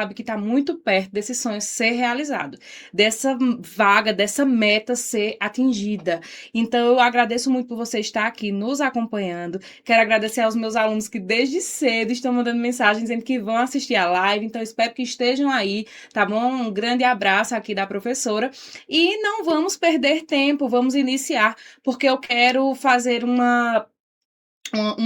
sabe que está muito perto desse sonho ser realizado, dessa vaga, dessa meta ser atingida. Então, eu agradeço muito por você estar aqui nos acompanhando. Quero agradecer aos meus alunos que desde cedo estão mandando mensagens dizendo que vão assistir a live. Então, espero que estejam aí, tá bom? Um grande abraço aqui da professora. E não vamos perder tempo, vamos iniciar, porque eu quero fazer um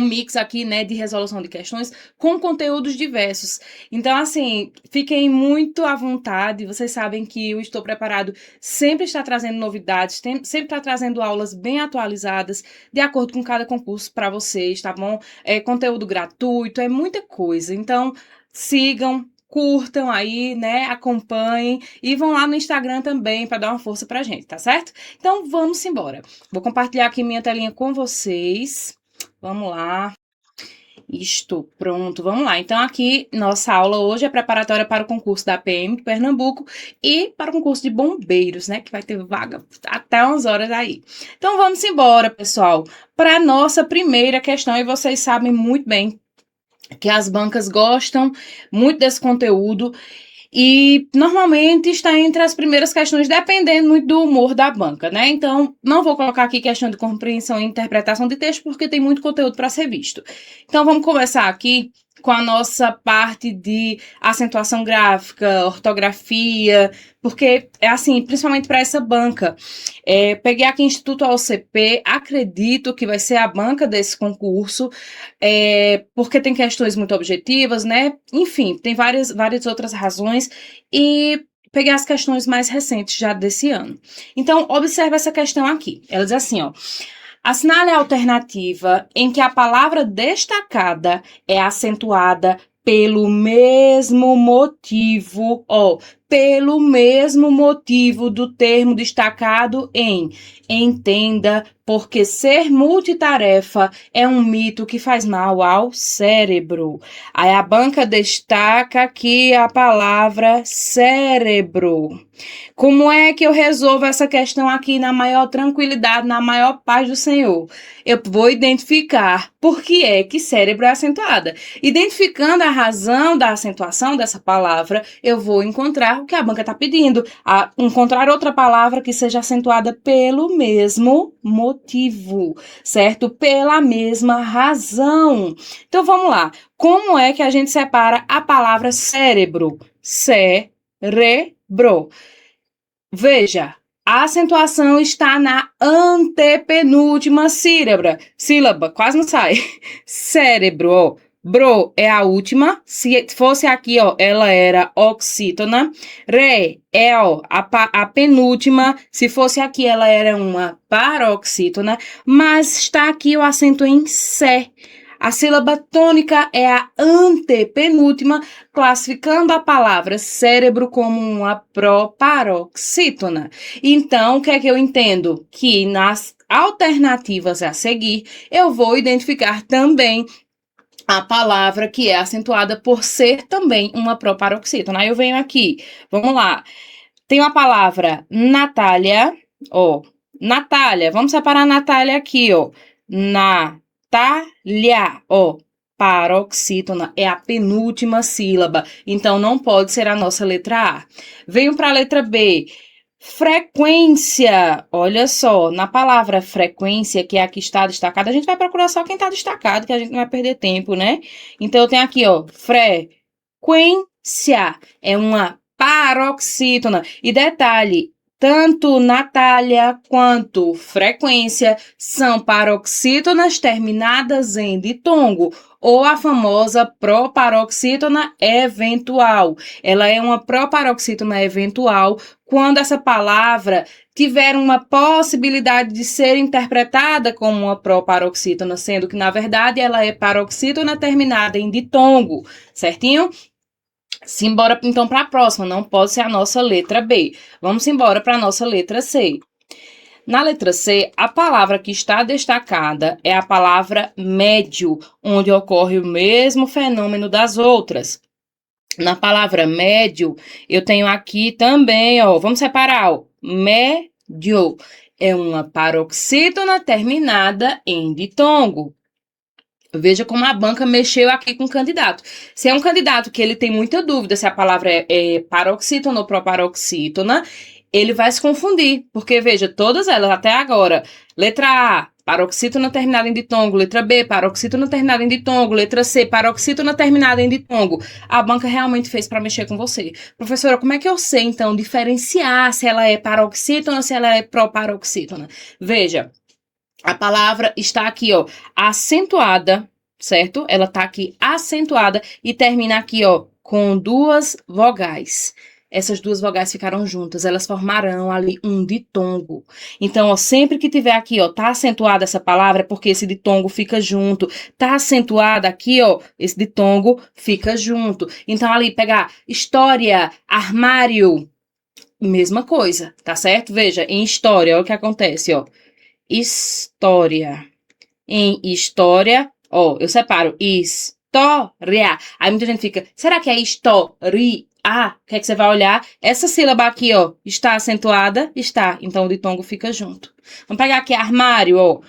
mix aqui, né, de resolução de questões com conteúdos diversos. Então, assim, fiquem muito à vontade. Vocês sabem que o Estou Preparado sempre está trazendo novidades, sempre está trazendo aulas bem atualizadas, de acordo com cada concurso para vocês, tá bom? É conteúdo gratuito, é muita coisa. Então, sigam, curtam aí, né, acompanhem e vão lá no Instagram também para dar uma força pra gente, tá certo? Então, vamos embora. Vou compartilhar aqui minha telinha com vocês. Vamos lá. Estou pronto, vamos lá. Então, aqui, nossa aula hoje é preparatória para o concurso da PM de Pernambuco e para o concurso de bombeiros, né? Que vai ter vaga até umas horas aí. Então, vamos embora, pessoal, para a nossa primeira questão. E vocês sabem muito bem que as bancas gostam muito desse conteúdo. E normalmente está entre as primeiras questões, dependendo muito do humor da banca, né? Então, não vou colocar aqui questão de compreensão e interpretação de texto, porque tem muito conteúdo para ser visto. Então, vamos começar aqui com a nossa parte de acentuação gráfica, ortografia, porque é assim, principalmente para essa banca. Peguei aqui Instituto AOCP, acredito que vai ser a banca desse concurso, porque tem questões muito objetivas, né? Enfim, tem várias outras razões, e peguei as questões mais recentes já desse ano. Então, observe essa questão aqui. Ela diz assim, ó. Assinale a alternativa em que a palavra destacada é acentuada pelo mesmo motivo, pelo mesmo motivo do termo destacado em entenda, porque ser multitarefa é um mito que faz mal ao cérebro. Aí a banca destaca aqui a palavra cérebro. Como é que eu resolvo essa questão aqui na maior tranquilidade, na maior paz do Senhor? Eu vou identificar por que é que cérebro é acentuada. Identificando a razão da acentuação dessa palavra, eu vou encontrar o que a banca está pedindo. Encontrar outra palavra que seja acentuada pelo mesmo motivo, certo? Pela mesma razão. Então, vamos lá. Como é que a gente separa a palavra cérebro? Cérebro. Veja, a acentuação está na antepenúltima sílaba, quase não sai. Cérebro, ó. Bro é a última. Se fosse aqui, ó, ela era oxítona. Re é, ó, a penúltima. Se fosse aqui, ela era uma paroxítona. Mas está aqui o acento em sé. A sílaba tônica é a antepenúltima, classificando a palavra cérebro como uma proparoxítona. Então, o que é que eu entendo? Que nas alternativas a seguir, eu vou identificar também a palavra que é acentuada por ser também uma proparoxítona. Aí eu venho aqui, vamos lá. Tem a palavra Natália, ó. Natália, vamos separar a Natália aqui, ó. Natália, ó. Paroxítona é a penúltima sílaba, então não pode ser a nossa letra A. Venho para a letra B. Frequência, olha só, na palavra frequência, que é a que está destacada, a gente vai procurar só quem está destacado, que a gente não vai perder tempo, né? Então, eu tenho aqui, ó, frequência, é uma paroxítona. E detalhe, tanto Natália quanto frequência são paroxítonas terminadas em ditongo, ou a famosa proparoxítona eventual. Ela é uma proparoxítona eventual quando essa palavra tiver uma possibilidade de ser interpretada como uma proparoxítona, sendo que, na verdade, ela é paroxítona terminada em ditongo, certinho? Simbora, então, para a próxima. Não pode ser a nossa letra B. Vamos embora para a nossa letra C. Na letra C, a palavra que está destacada é a palavra médio, onde ocorre o mesmo fenômeno das outras. Na palavra médio, eu tenho aqui também, ó, vamos separar, ó, médio é uma paroxítona terminada em ditongo. Veja como a banca mexeu aqui com o candidato. Se é um candidato que ele tem muita dúvida se a palavra é paroxítona ou proparoxítona, ele vai se confundir, porque veja, todas elas até agora, letra A, paroxítona terminada em ditongo, letra B, paroxítona terminada em ditongo, letra C, paroxítona terminada em ditongo, a banca realmente fez para mexer com você. Professora, como é que eu sei, então, diferenciar se ela é paroxítona ou se ela é proparoxítona? Veja, a palavra está aqui, ó, acentuada, certo? Ela tá aqui acentuada e termina aqui, ó, com duas vogais. Essas duas vogais ficaram juntas, elas formarão ali um ditongo. Então, ó, sempre que tiver aqui, ó, tá acentuada essa palavra, é porque esse ditongo fica junto. Tá acentuada aqui, ó, esse ditongo fica junto. Então, ali, pegar história, armário, mesma coisa, tá certo? Veja, em história, olha o que acontece, ó. História. Em história, ó, eu separo história. Aí muita gente fica, será que é história? O que é que você vai olhar? Essa sílaba aqui, ó, está acentuada? Está. Então o ditongo fica junto. Vamos pegar aqui armário, ó.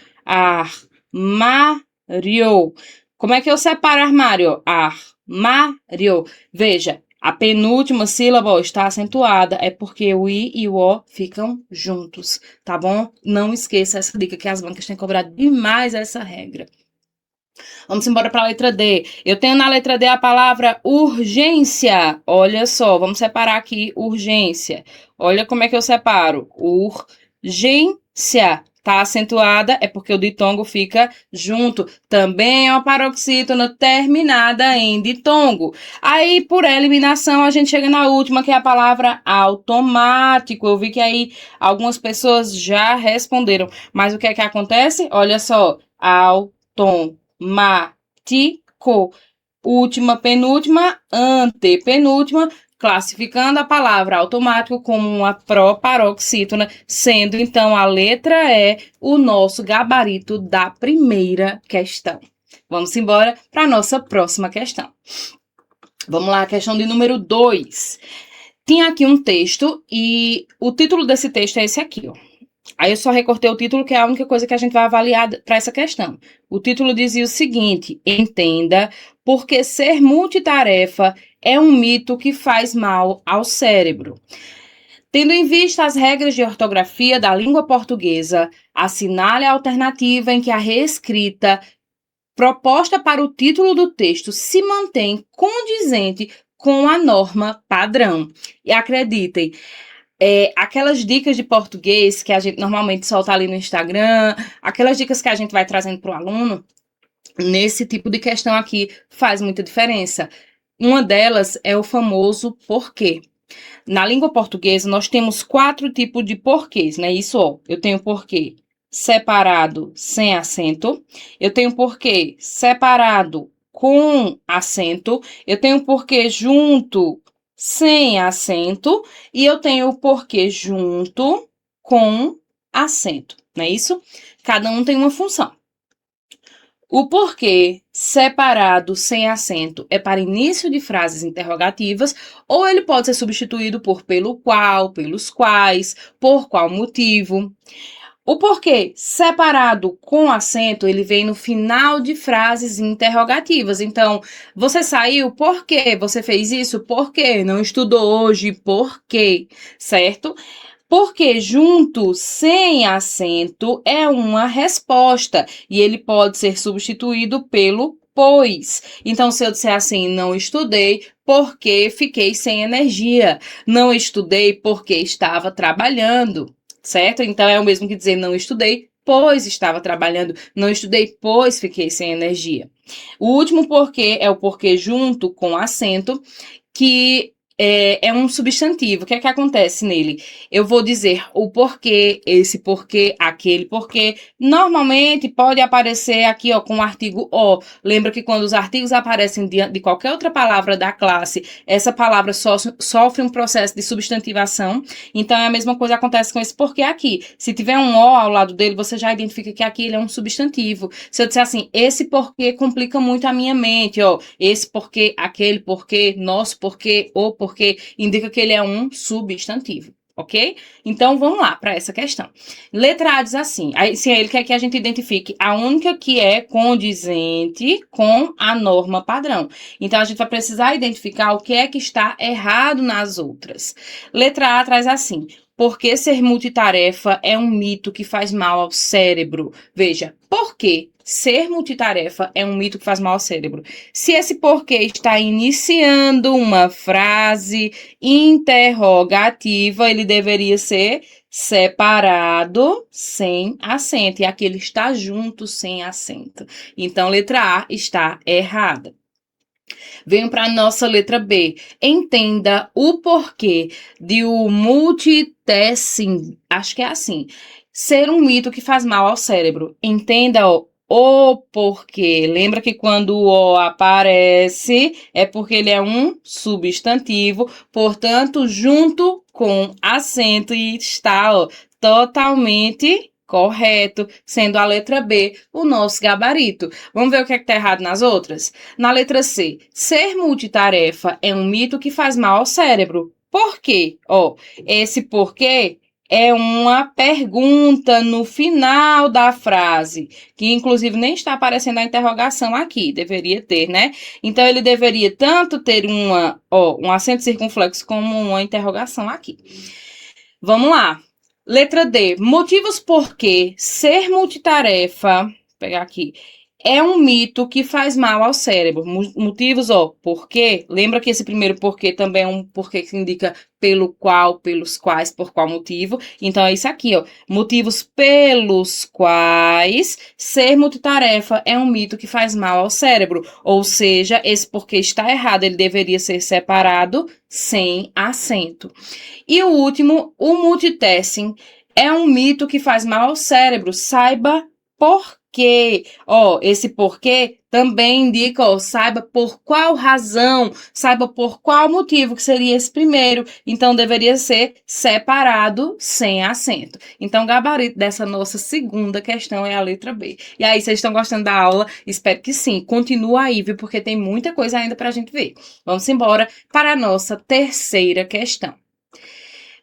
Armário. Como é que eu separo armário? Armário. Veja, a penúltima sílaba, ó, está acentuada, é porque o I e o O ficam juntos, tá bom? Não esqueça essa dica, que as bancas têm cobrado demais essa regra. Vamos embora para a letra D. Eu tenho na letra D a palavra urgência. Olha só, vamos separar aqui urgência. Olha como é que eu separo. Urgência. Tá acentuada, é porque o ditongo fica junto. Também é uma paroxítona terminada em ditongo. Aí, por eliminação, a gente chega na última, que é a palavra automático. Eu vi que aí algumas pessoas já responderam. Mas o que é que acontece? Olha só, automático. Última, penúltima, antepenúltima, classificando a palavra automático como uma proparoxítona, sendo então a letra E o nosso gabarito da primeira questão. Vamos embora para a nossa próxima questão. Vamos lá, questão de número 2. Tinha aqui um texto e o título desse texto é esse aqui, ó. Aí eu só recortei o título, que é a única coisa que a gente vai avaliar para essa questão. O título dizia o seguinte: entenda por que ser multitarefa é um mito que faz mal ao cérebro. Tendo em vista as regras de ortografia da língua portuguesa, assinale a alternativa em que a reescrita proposta para o título do texto se mantém condizente com a norma padrão. E acreditem, aquelas dicas de português que a gente normalmente solta ali no Instagram, aquelas dicas que a gente vai trazendo para o aluno, nesse tipo de questão aqui faz muita diferença. Uma delas é o famoso porquê. Na língua portuguesa, nós temos 4 tipos de porquês, né? Isso, ó, eu tenho porquê separado sem acento, eu tenho porquê separado com acento, eu tenho porquê junto sem acento e eu tenho o porquê junto com acento, não é isso? Cada um tem uma função. O porquê separado sem acento é para início de frases interrogativas ou ele pode ser substituído por pelo qual, pelos quais, por qual motivo. O porquê separado com acento, ele vem no final de frases interrogativas. Então, você saiu, por quê? Você fez isso, por quê? Não estudou hoje, por quê? Certo? Porque junto, sem acento, é uma resposta e ele pode ser substituído pelo pois. Então, se eu disser assim, não estudei porque fiquei sem energia. Não estudei porque estava trabalhando. Certo? Então, é o mesmo que dizer não estudei, pois estava trabalhando. Não estudei, pois fiquei sem energia. O último porquê é o porquê junto com acento, que é um substantivo. O que é que acontece nele? Eu vou dizer o porquê, esse porquê, aquele porquê. Normalmente pode aparecer aqui, ó, com o artigo o. Lembra que quando os artigos aparecem diante de qualquer outra palavra da classe, essa palavra sofre um processo de substantivação. Então, é a mesma coisa que acontece com esse porquê aqui. Se tiver um o ao lado dele, você já identifica que aqui ele é um substantivo. Se eu disser assim, esse porquê complica muito a minha mente, ó. Esse porquê, aquele porquê, nosso porquê, o porquê, indica que ele é um substantivo, ok? Então, vamos lá para essa questão. Letra A diz assim, aí, se ele quer que a gente identifique a única que é condizente com a norma padrão. Então, a gente vai precisar identificar o que é que está errado nas outras. Letra A traz assim, porque ser multitarefa é um mito que faz mal ao cérebro. Veja, por que ser multitarefa é um mito que faz mal ao cérebro? Se esse porquê está iniciando uma frase interrogativa, ele deveria ser separado sem acento. E aqui ele está junto sem acento. Então, letra A está errada. Venho para a nossa letra B. Entenda o porquê de o multitasking, acho que é assim, ser um mito que faz mal ao cérebro. Entenda o porquê. Lembra que quando o aparece é porque ele é um substantivo, portanto, junto com acento e está totalmente correto, sendo a letra B o nosso gabarito. Vamos ver o que é que tá errado nas outras? Na letra C, ser multitarefa é um mito que faz mal ao cérebro. Por quê? Esse porquê é uma pergunta no final da frase, que inclusive nem está aparecendo a interrogação aqui, deveria ter, né? Então, ele deveria tanto ter um acento circunflexo como uma interrogação aqui. Vamos lá. Letra D. Motivos por que ser multitarefa, vou pegar aqui, é um mito que faz mal ao cérebro. Motivos, por quê? Lembra que esse primeiro porquê também é um porquê que indica pelo qual, pelos quais, por qual motivo. Então, é isso aqui, motivos pelos quais ser multitarefa é um mito que faz mal ao cérebro. Ou seja, esse porquê está errado, ele deveria ser separado sem acento. E o último, o multitasking é um mito que faz mal ao cérebro. Saiba por quê. Esse porquê também indica, saiba por qual razão, saiba por qual motivo, que seria esse primeiro. Então, deveria ser separado sem acento. Então, o gabarito dessa nossa segunda questão é a letra B. E aí, vocês estão gostando da aula? Espero que sim. Continua aí, viu? Porque tem muita coisa ainda pra gente ver. Vamos embora para a nossa terceira questão.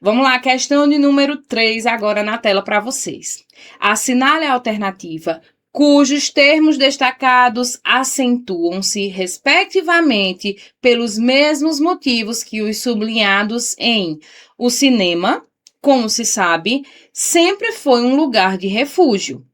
Vamos lá, questão de número 3 agora na tela para vocês. Assinale a alternativa cujos termos destacados acentuam-se, respectivamente, pelos mesmos motivos que os sublinhados em o cinema, como se sabe, sempre foi um lugar de refúgio.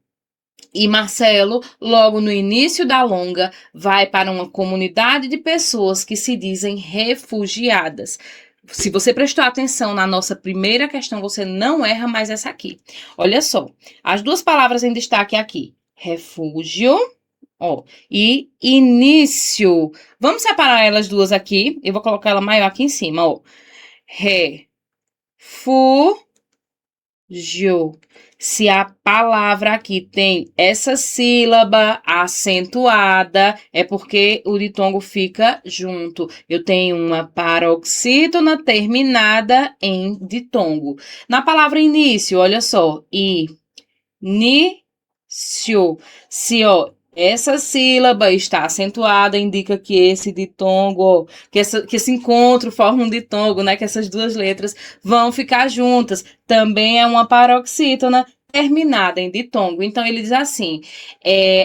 E Marcelo, logo no início da longa, vai para uma comunidade de pessoas que se dizem refugiadas. Se você prestou atenção na nossa primeira questão, você não erra mais essa aqui. Olha só, as duas palavras em destaque aqui, refúgio, e início. Vamos separar elas duas aqui, eu vou colocar ela maior aqui em cima, refúgio. Se a palavra aqui tem essa sílaba acentuada, é porque o ditongo fica junto. Eu tenho uma paroxítona terminada em ditongo. Na palavra início, olha só, início. Se, essa sílaba está acentuada, indica que esse ditongo, que esse encontro forma um ditongo, né? Que essas duas letras vão ficar juntas. Também é uma paroxítona terminada em ditongo. Então, ele diz assim,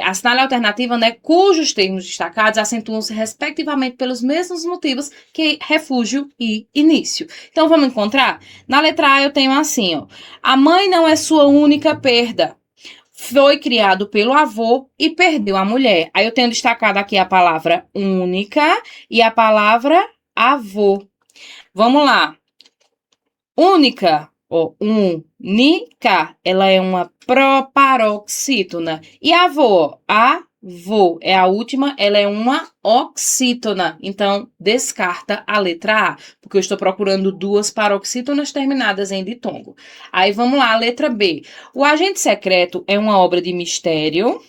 assinale a alternativa, né? Cujos termos destacados acentuam-se respectivamente pelos mesmos motivos que refúgio e início. Então, vamos encontrar? Na letra A, eu tenho assim, a mãe não é sua única perda. Foi criado pelo avô e perdeu a mulher. Aí eu tenho destacado aqui a palavra única e a palavra avô. Vamos lá. Única, única, ela é uma proparoxítona. E avô, avô, é a última, ela é uma oxítona. Então, descarta a letra A, porque eu estou procurando duas paroxítonas terminadas em ditongo. Aí, vamos lá, a letra B. O Agente Secreto é uma obra de mistério.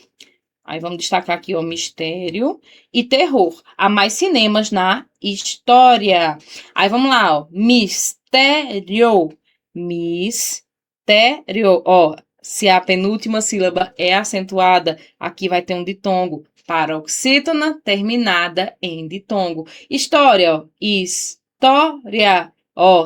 Aí, vamos destacar aqui, mistério e terror. Há mais cinemas na história. Aí, vamos lá, mistério. Mistério. Se a penúltima sílaba é acentuada, aqui vai ter um ditongo. Paroxítona terminada em ditongo. História, história.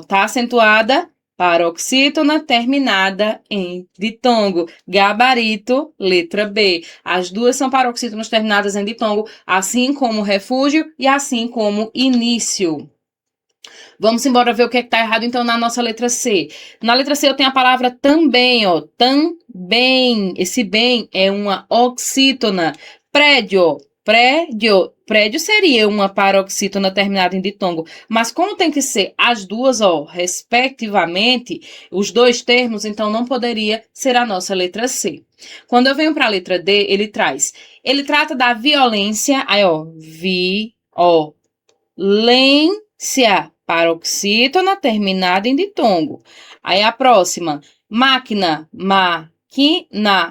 Tá acentuada, paroxítona terminada em ditongo. Gabarito, letra B. As duas são paroxítonas terminadas em ditongo, assim como refúgio e assim como início. Vamos embora ver o que é que tá errado, então, na nossa letra C. Na letra C eu tenho a palavra também, ó. Também. Esse bem é uma oxítona. Prédio. Prédio. Prédio seria uma paroxítona terminada em ditongo. Mas como tem que ser as duas, ó, respectivamente, os dois termos, então não poderia ser a nossa letra C. Quando eu venho para a letra D, ele trata da violência, aí, ó, violência, paroxítona terminada em ditongo. Aí a próxima, máquina,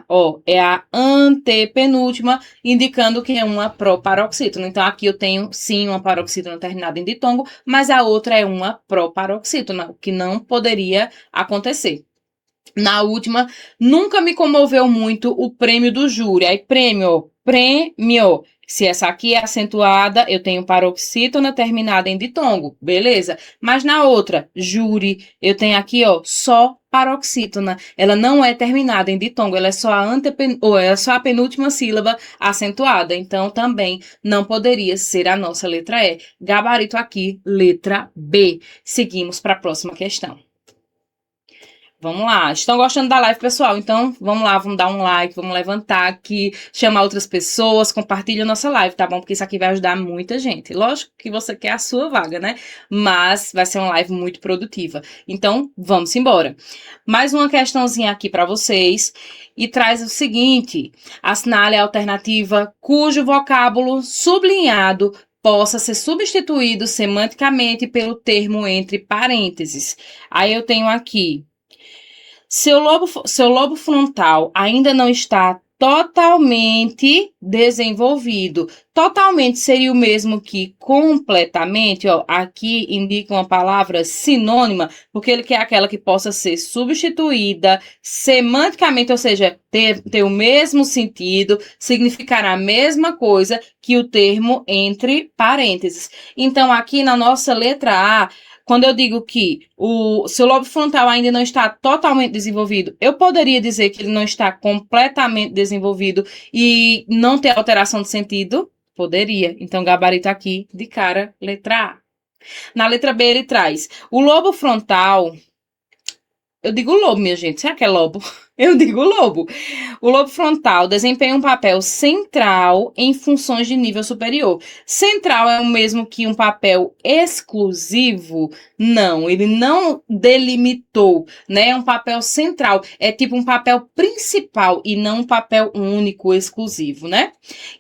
ó, é a antepenúltima, indicando que é uma proparoxítona. Então, aqui eu tenho, sim, uma paroxítona terminada em ditongo, mas a outra é uma proparoxítona, o que não poderia acontecer. Na última, nunca me comoveu muito o prêmio do júri. Aí, prêmio. Se essa aqui é acentuada, eu tenho paroxítona terminada em ditongo, beleza? Mas na outra, júri, eu tenho aqui, ó, só paroxítona. Ela não é terminada em ditongo, ela é só a penúltima sílaba acentuada. Então, também não poderia ser a nossa letra E. Gabarito aqui, letra B. Seguimos para a próxima questão. Vamos lá, estão gostando da live, pessoal? Então, vamos lá, vamos dar um like, vamos levantar aqui, chamar outras pessoas, compartilha a nossa live, tá bom? Porque isso aqui vai ajudar muita gente. Lógico que você quer a sua vaga, né? Mas vai ser uma live muito produtiva. Então, vamos embora. Mais uma questãozinha aqui para vocês e traz o seguinte: assinale a alternativa cujo vocábulo sublinhado possa ser substituído semanticamente pelo termo entre parênteses. Aí eu tenho aqui: seu lobo frontal ainda não está totalmente desenvolvido. Totalmente seria o mesmo que completamente, ó. Aqui indica uma palavra sinônima, porque ele quer aquela que possa ser substituída semanticamente, ou seja, ter o mesmo sentido, significar a mesma coisa que o termo entre parênteses. Então, aqui na nossa letra A, quando eu digo que o seu lobo frontal ainda não está totalmente desenvolvido, eu poderia dizer que ele não está completamente desenvolvido e não ter alteração de sentido? Poderia. Então, gabarito aqui, de cara, letra A. Na letra B, ele traz o lobo frontal. Eu digo lobo, minha gente. Será que é lobo? Eu digo lobo. O lobo frontal desempenha um papel central em funções de nível superior. Central é o mesmo que um papel exclusivo? Não, ele não delimitou, né? É um papel central. É tipo um papel principal e não um papel único, exclusivo, né?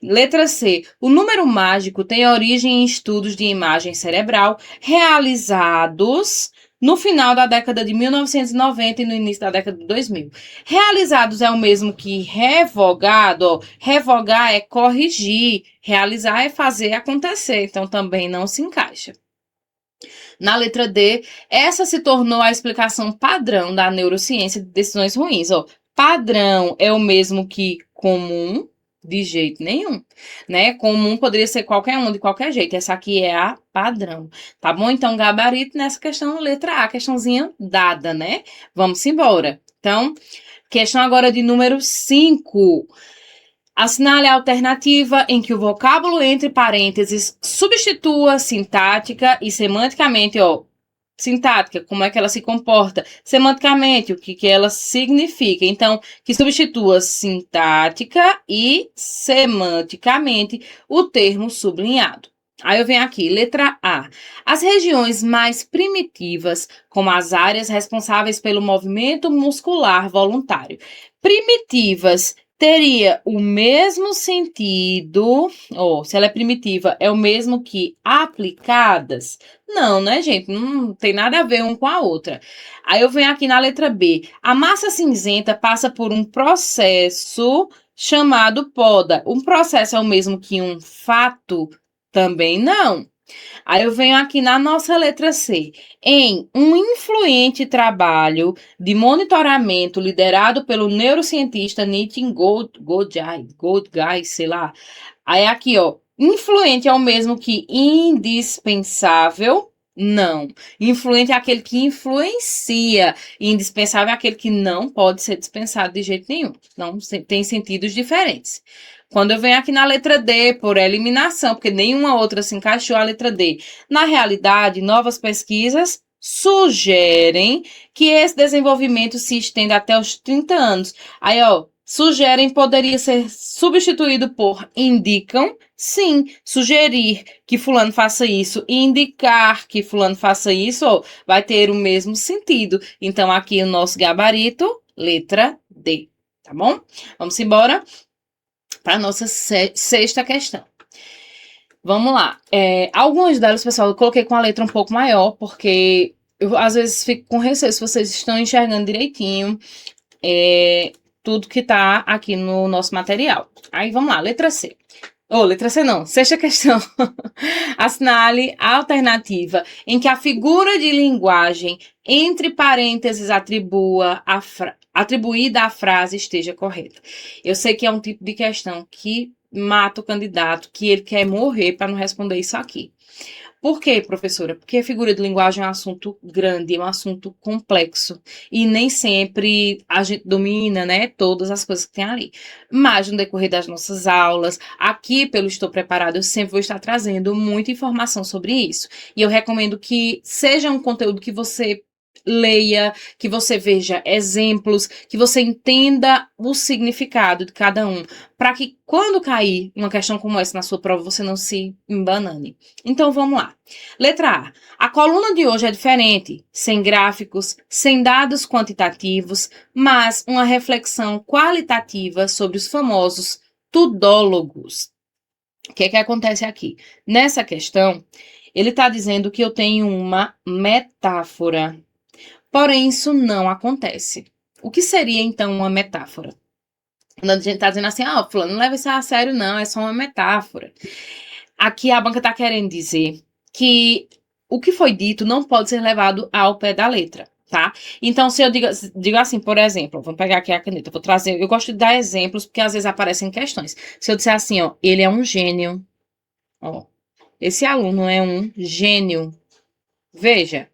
Letra C. O número mágico tem origem em estudos de imagem cerebral realizados no final da década de 1990 e no início da década de 2000. Realizados é o mesmo que revogado. Ó. Revogar é corrigir. Realizar é fazer acontecer. Então, também não se encaixa. Na letra D, essa se tornou a explicação padrão da neurociência de decisões ruins. Ó. Padrão é o mesmo que comum. De jeito nenhum, né? Comum poderia ser qualquer um, de qualquer jeito. Essa aqui é a padrão, tá bom? Então, gabarito nessa questão, letra A, questãozinha dada, né? Vamos embora. Então, questão agora de número 5. Assinale a alternativa em que o vocábulo entre parênteses substitua sintática e semanticamente, ó, sintática, como é que ela se comporta, semanticamente, o que ela significa. Então, que substitua sintática e semanticamente o termo sublinhado. Aí eu venho aqui, letra A. As regiões mais primitivas, como as áreas responsáveis pelo movimento muscular voluntário. Primitivas teria o mesmo sentido, ou se ela é primitiva, é o mesmo que aplicadas? Não, né, gente? Não tem nada a ver uma com a outra. Aí eu venho aqui na letra B. A massa cinzenta passa por um processo chamado poda. Um processo é o mesmo que um fato? Também não. Aí eu venho aqui na nossa letra C. Em um influente trabalho de monitoramento liderado pelo neurocientista Nitin Godgai, sei lá. Aí aqui, ó, influente é o mesmo que indispensável. Não. Influente é aquele que influencia. E indispensável é aquele que não pode ser dispensado de jeito nenhum. Não tem sentidos diferentes. Quando eu venho aqui na letra D, por eliminação, porque nenhuma outra se encaixou, a letra D. Na realidade, novas pesquisas sugerem que esse desenvolvimento se estenda até os 30 anos. Aí, ó, sugerem poderia ser substituído por indicam. Sim, sugerir que fulano faça isso e indicar que fulano faça isso, ó, vai ter o mesmo sentido. Então, aqui o nosso gabarito, letra D, tá bom? Vamos embora para a nossa sexta questão. Vamos lá. Algumas delas, pessoal, eu coloquei com a letra um pouco maior, porque eu às vezes fico com receio se vocês estão enxergando direitinho tudo que tá aqui no nosso material. Aí, vamos lá, letra C. Letra C não, sexta questão. Assinale a alternativa em que a figura de linguagem entre parênteses atribuída à frase esteja correta. Eu sei que é um tipo de questão que mata o candidato, que ele quer morrer para não responder isso aqui. Por quê, professora? Porque a figura de linguagem é um assunto grande, é um assunto complexo. E nem sempre a gente domina, né, todas as coisas que tem ali. Mas no decorrer das nossas aulas, aqui pelo Estou Preparado, eu sempre vou estar trazendo muita informação sobre isso. E eu recomendo que seja um conteúdo que você leia, que você veja exemplos, que você entenda o significado de cada um, para que quando cair uma questão como essa na sua prova, você não se embanane. Então, vamos lá. Letra A. A coluna de hoje é diferente, sem gráficos, sem dados quantitativos, mas uma reflexão qualitativa sobre os famosos tudólogos. O que é que acontece aqui? Nessa questão, ele está dizendo que eu tenho uma metáfora. Porém, isso não acontece. O que seria, então, uma metáfora? Quando a gente está dizendo assim, fulano, não leva isso a sério, não, é só uma metáfora. Aqui a banca está querendo dizer que o que foi dito não pode ser levado ao pé da letra, tá? Então, se eu digo assim, por exemplo, vamos pegar aqui a caneta, vou trazer, eu gosto de dar exemplos, porque às vezes aparecem questões. Se eu disser assim, ele é um gênio, esse aluno é um gênio. Veja,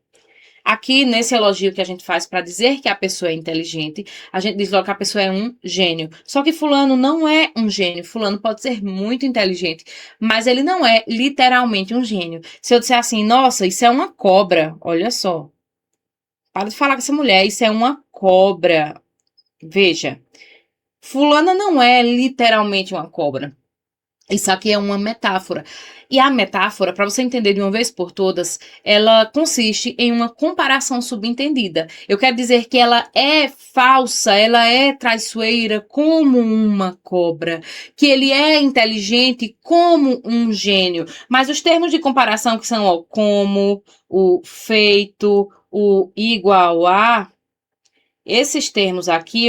aqui, nesse elogio que a gente faz para dizer que a pessoa é inteligente, a gente diz logo que a pessoa é um gênio. Só que fulano não é um gênio. Fulano pode ser muito inteligente, mas ele não é literalmente um gênio. Se eu disser assim, nossa, isso é uma cobra, olha só. Para de falar com essa mulher, isso é uma cobra. Veja, fulana não é literalmente uma cobra. Isso aqui é uma metáfora. E a metáfora, para você entender de uma vez por todas, ela consiste em uma comparação subentendida. Eu quero dizer que ela é falsa, ela é traiçoeira como uma cobra, que ele é inteligente como um gênio. Mas os termos de comparação que são como, o feito, o igual a, esses termos aqui,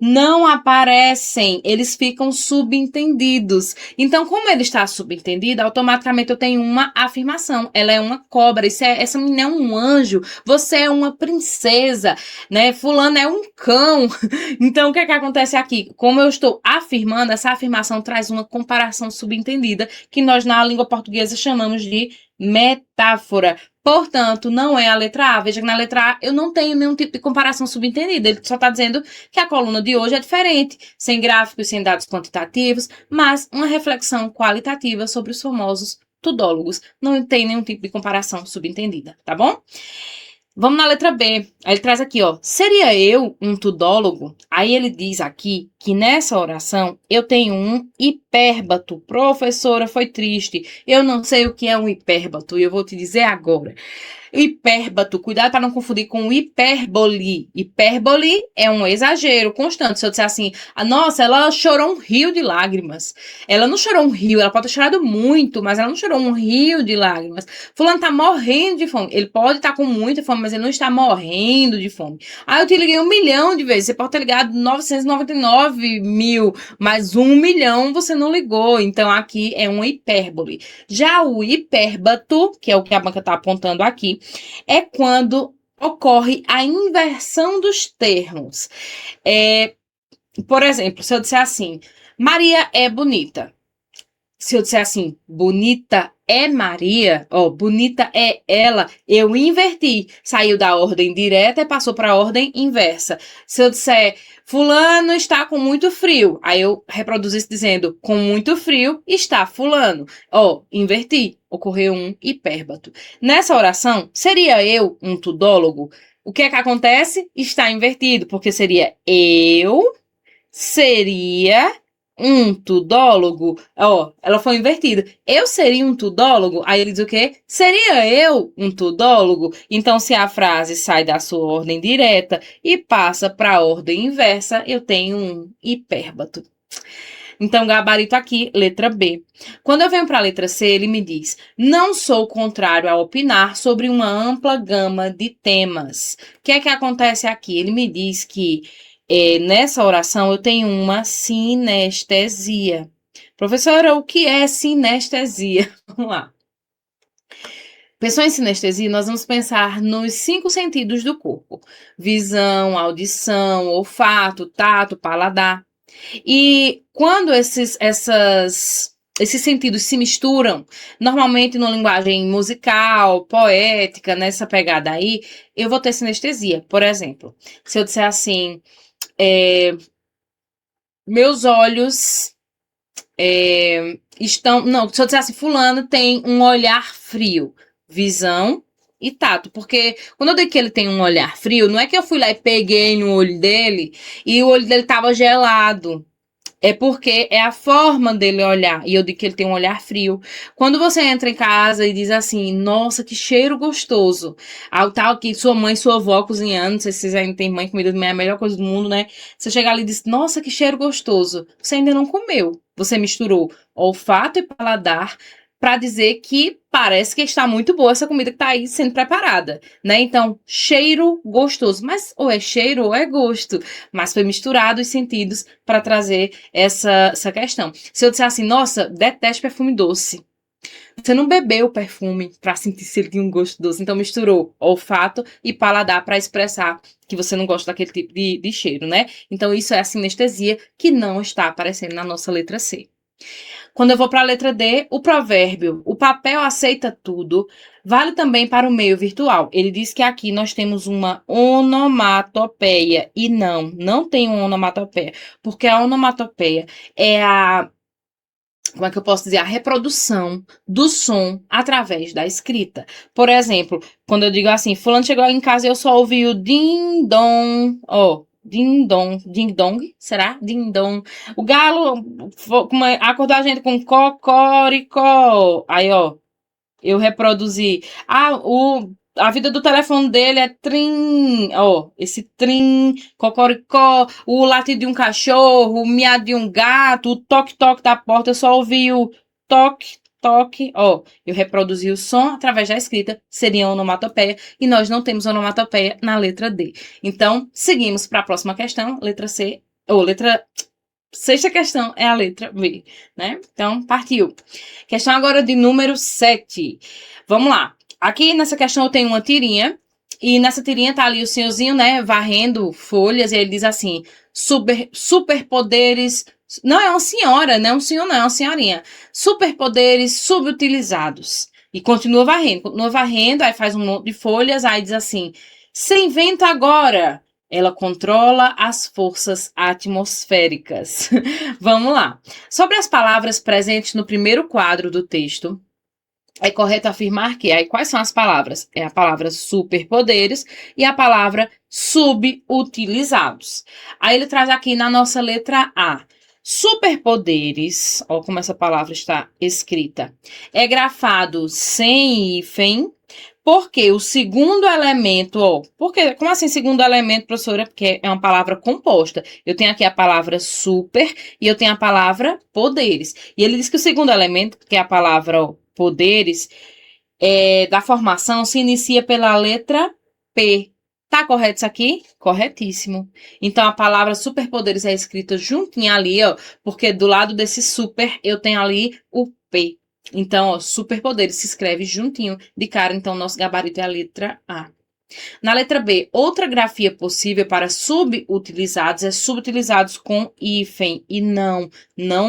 não aparecem, eles ficam subentendidos. Então, como ele está subentendido, automaticamente eu tenho uma afirmação. Ela é uma cobra, essa menina é um anjo, você é uma princesa, né? Fulano é um cão. Então, o que é que acontece aqui? Como eu estou afirmando, essa afirmação traz uma comparação subentendida, que nós na língua portuguesa chamamos de metáfora. Portanto, não é a letra A. Veja que na letra A eu não tenho nenhum tipo de comparação subentendida. Ele só está dizendo que a coluna de hoje é diferente, sem gráficos, sem dados quantitativos, mas uma reflexão qualitativa sobre os famosos tudólogos. Não tem nenhum tipo de comparação subentendida, tá bom? Vamos na letra B. Aí ele traz aqui, seria eu um tudólogo? Aí ele diz aqui que nessa oração eu tenho um hipérbato. Professora, foi triste. Eu não sei o que é um hipérbato e eu vou te dizer agora. Hipérbato, cuidado para não confundir com hipérbole. Hipérbole é um exagero constante. Se eu disser assim, nossa, ela chorou um rio de lágrimas. Ela não chorou um rio, ela pode ter chorado muito, mas ela não chorou um rio de lágrimas. Fulano tá morrendo de fome. Ele pode estar com muita fome, mas ele não está morrendo de fome. Eu te liguei 1 milhão de vezes. Você pode ter ligado 999 mil, mas 1 milhão você não ligou. Então, aqui é uma hipérbole. Já o hipérbato, que é o que a banca está apontando aqui, é quando ocorre a inversão dos termos. Por exemplo, se eu disser assim, Maria é bonita. Se eu disser assim, bonita é Maria, ó, bonita é ela, eu inverti. Saiu da ordem direta e passou para a ordem inversa. Se eu disser, fulano está com muito frio, aí eu reproduzo isso dizendo, com muito frio está fulano. Ó, inverti, ocorreu um hipérbato. Nessa oração, seria eu um tudólogo? O que é que acontece? Está invertido, porque seria eu seria um tudólogo. Ó, ela foi invertida. Eu seria um tudólogo? Aí ele diz o quê? Seria eu um tudólogo? Então, se a frase sai da sua ordem direta e passa para a ordem inversa, eu tenho um hipérbato. Então, gabarito aqui, letra B. Quando eu venho para a letra C, ele me diz: não sou contrário a opinar sobre uma ampla gama de temas. O que é que acontece aqui? Ele me diz que nessa oração eu tenho uma sinestesia. Professora, o que é sinestesia? Vamos lá. Pensou em sinestesia, nós vamos pensar nos 5 sentidos do corpo: visão, audição, olfato, tato, paladar. E quando esses sentidos se misturam, normalmente numa linguagem musical, poética, nessa pegada aí, eu vou ter sinestesia. Por exemplo, se eu disser assim, meus olhos estão. Não, se eu disser assim, fulano tem um olhar frio, visão e tato. Porque quando eu digo que ele tem um olhar frio, não é que eu fui lá e peguei no olho dele e o olho dele estava gelado. É porque é a forma dele olhar. E eu digo que ele tem um olhar frio. Quando você entra em casa e diz assim, nossa, que cheiro gostoso. Ao tal que sua mãe, sua avó cozinhando, não sei se vocês ainda têm mãe, comida de mãe é a melhor coisa do mundo, né? Você chega ali e diz, nossa, que cheiro gostoso. Você ainda não comeu. Você misturou olfato e paladar para dizer que parece que está muito boa essa comida que está aí sendo preparada, né? Então, cheiro gostoso. Mas ou é cheiro ou é gosto. Mas foi misturado os sentidos para trazer essa questão. Se eu disser assim, nossa, detesto perfume doce. Você não bebeu o perfume para sentir se ele tinha um gosto doce. Então, misturou olfato e paladar para expressar que você não gosta daquele tipo de cheiro, né? Então, isso é a sinestesia que não está aparecendo na nossa letra C. Quando eu vou para a letra D, o provérbio, o papel aceita tudo, vale também para o meio virtual. Ele diz que aqui nós temos uma onomatopeia. E não tem uma onomatopeia. Porque a onomatopeia é como é que eu posso dizer? A reprodução do som através da escrita. Por exemplo, quando eu digo assim, fulano chegou em casa e eu só ouvi o din-dong, ó. Ding-dong, ding-dong, será? Ding-dong. O galo acordou a gente com cocoricó. Aí, ó, eu reproduzi. A vida do telefone dele é trim, ó, esse trim, cocoricó, o latido de um cachorro, o miado de um gato, o toque-toque da porta, eu só ouvi o toque, toque, ó, eu reproduzi o som através da escrita, seria onomatopeia, e nós não temos onomatopeia na letra D. Então, seguimos para a próxima questão, letra C, ou letra... Sexta questão é a letra B, né? Então, partiu. Questão agora de número 7. Vamos lá. Aqui nessa questão eu tenho uma tirinha. E nessa tirinha tá ali o senhorzinho, né? Varrendo folhas. E ele diz assim: superpoderes. Não é uma senhora, não é um senhor, não, é uma senhorinha. Superpoderes subutilizados. E continua varrendo, aí faz um monte de folhas. Aí diz assim: sem vento agora. Ela controla as forças atmosféricas. Vamos lá. Sobre as palavras presentes no primeiro quadro do texto, é correto afirmar que... Aí, quais são as palavras? É a palavra superpoderes e a palavra subutilizados. Aí ele traz aqui na nossa letra A. Superpoderes, ó como essa palavra está escrita, é grafado sem hífen, porque o segundo elemento, ó, porque, como assim segundo elemento, professora? Porque é uma palavra composta. Eu tenho aqui a palavra super e eu tenho a palavra poderes. E ele diz que o segundo elemento, que é a palavra ó, poderes, da formação se inicia pela letra P. Tá correto isso aqui? Corretíssimo. Então, a palavra superpoderes é escrita juntinha ali, ó, porque do lado desse super eu tenho ali o P. Então, ó, superpoderes se escreve juntinho de cara. Então, nosso gabarito é a letra A. Na letra B, outra grafia possível para subutilizados é subutilizados com hífen. E não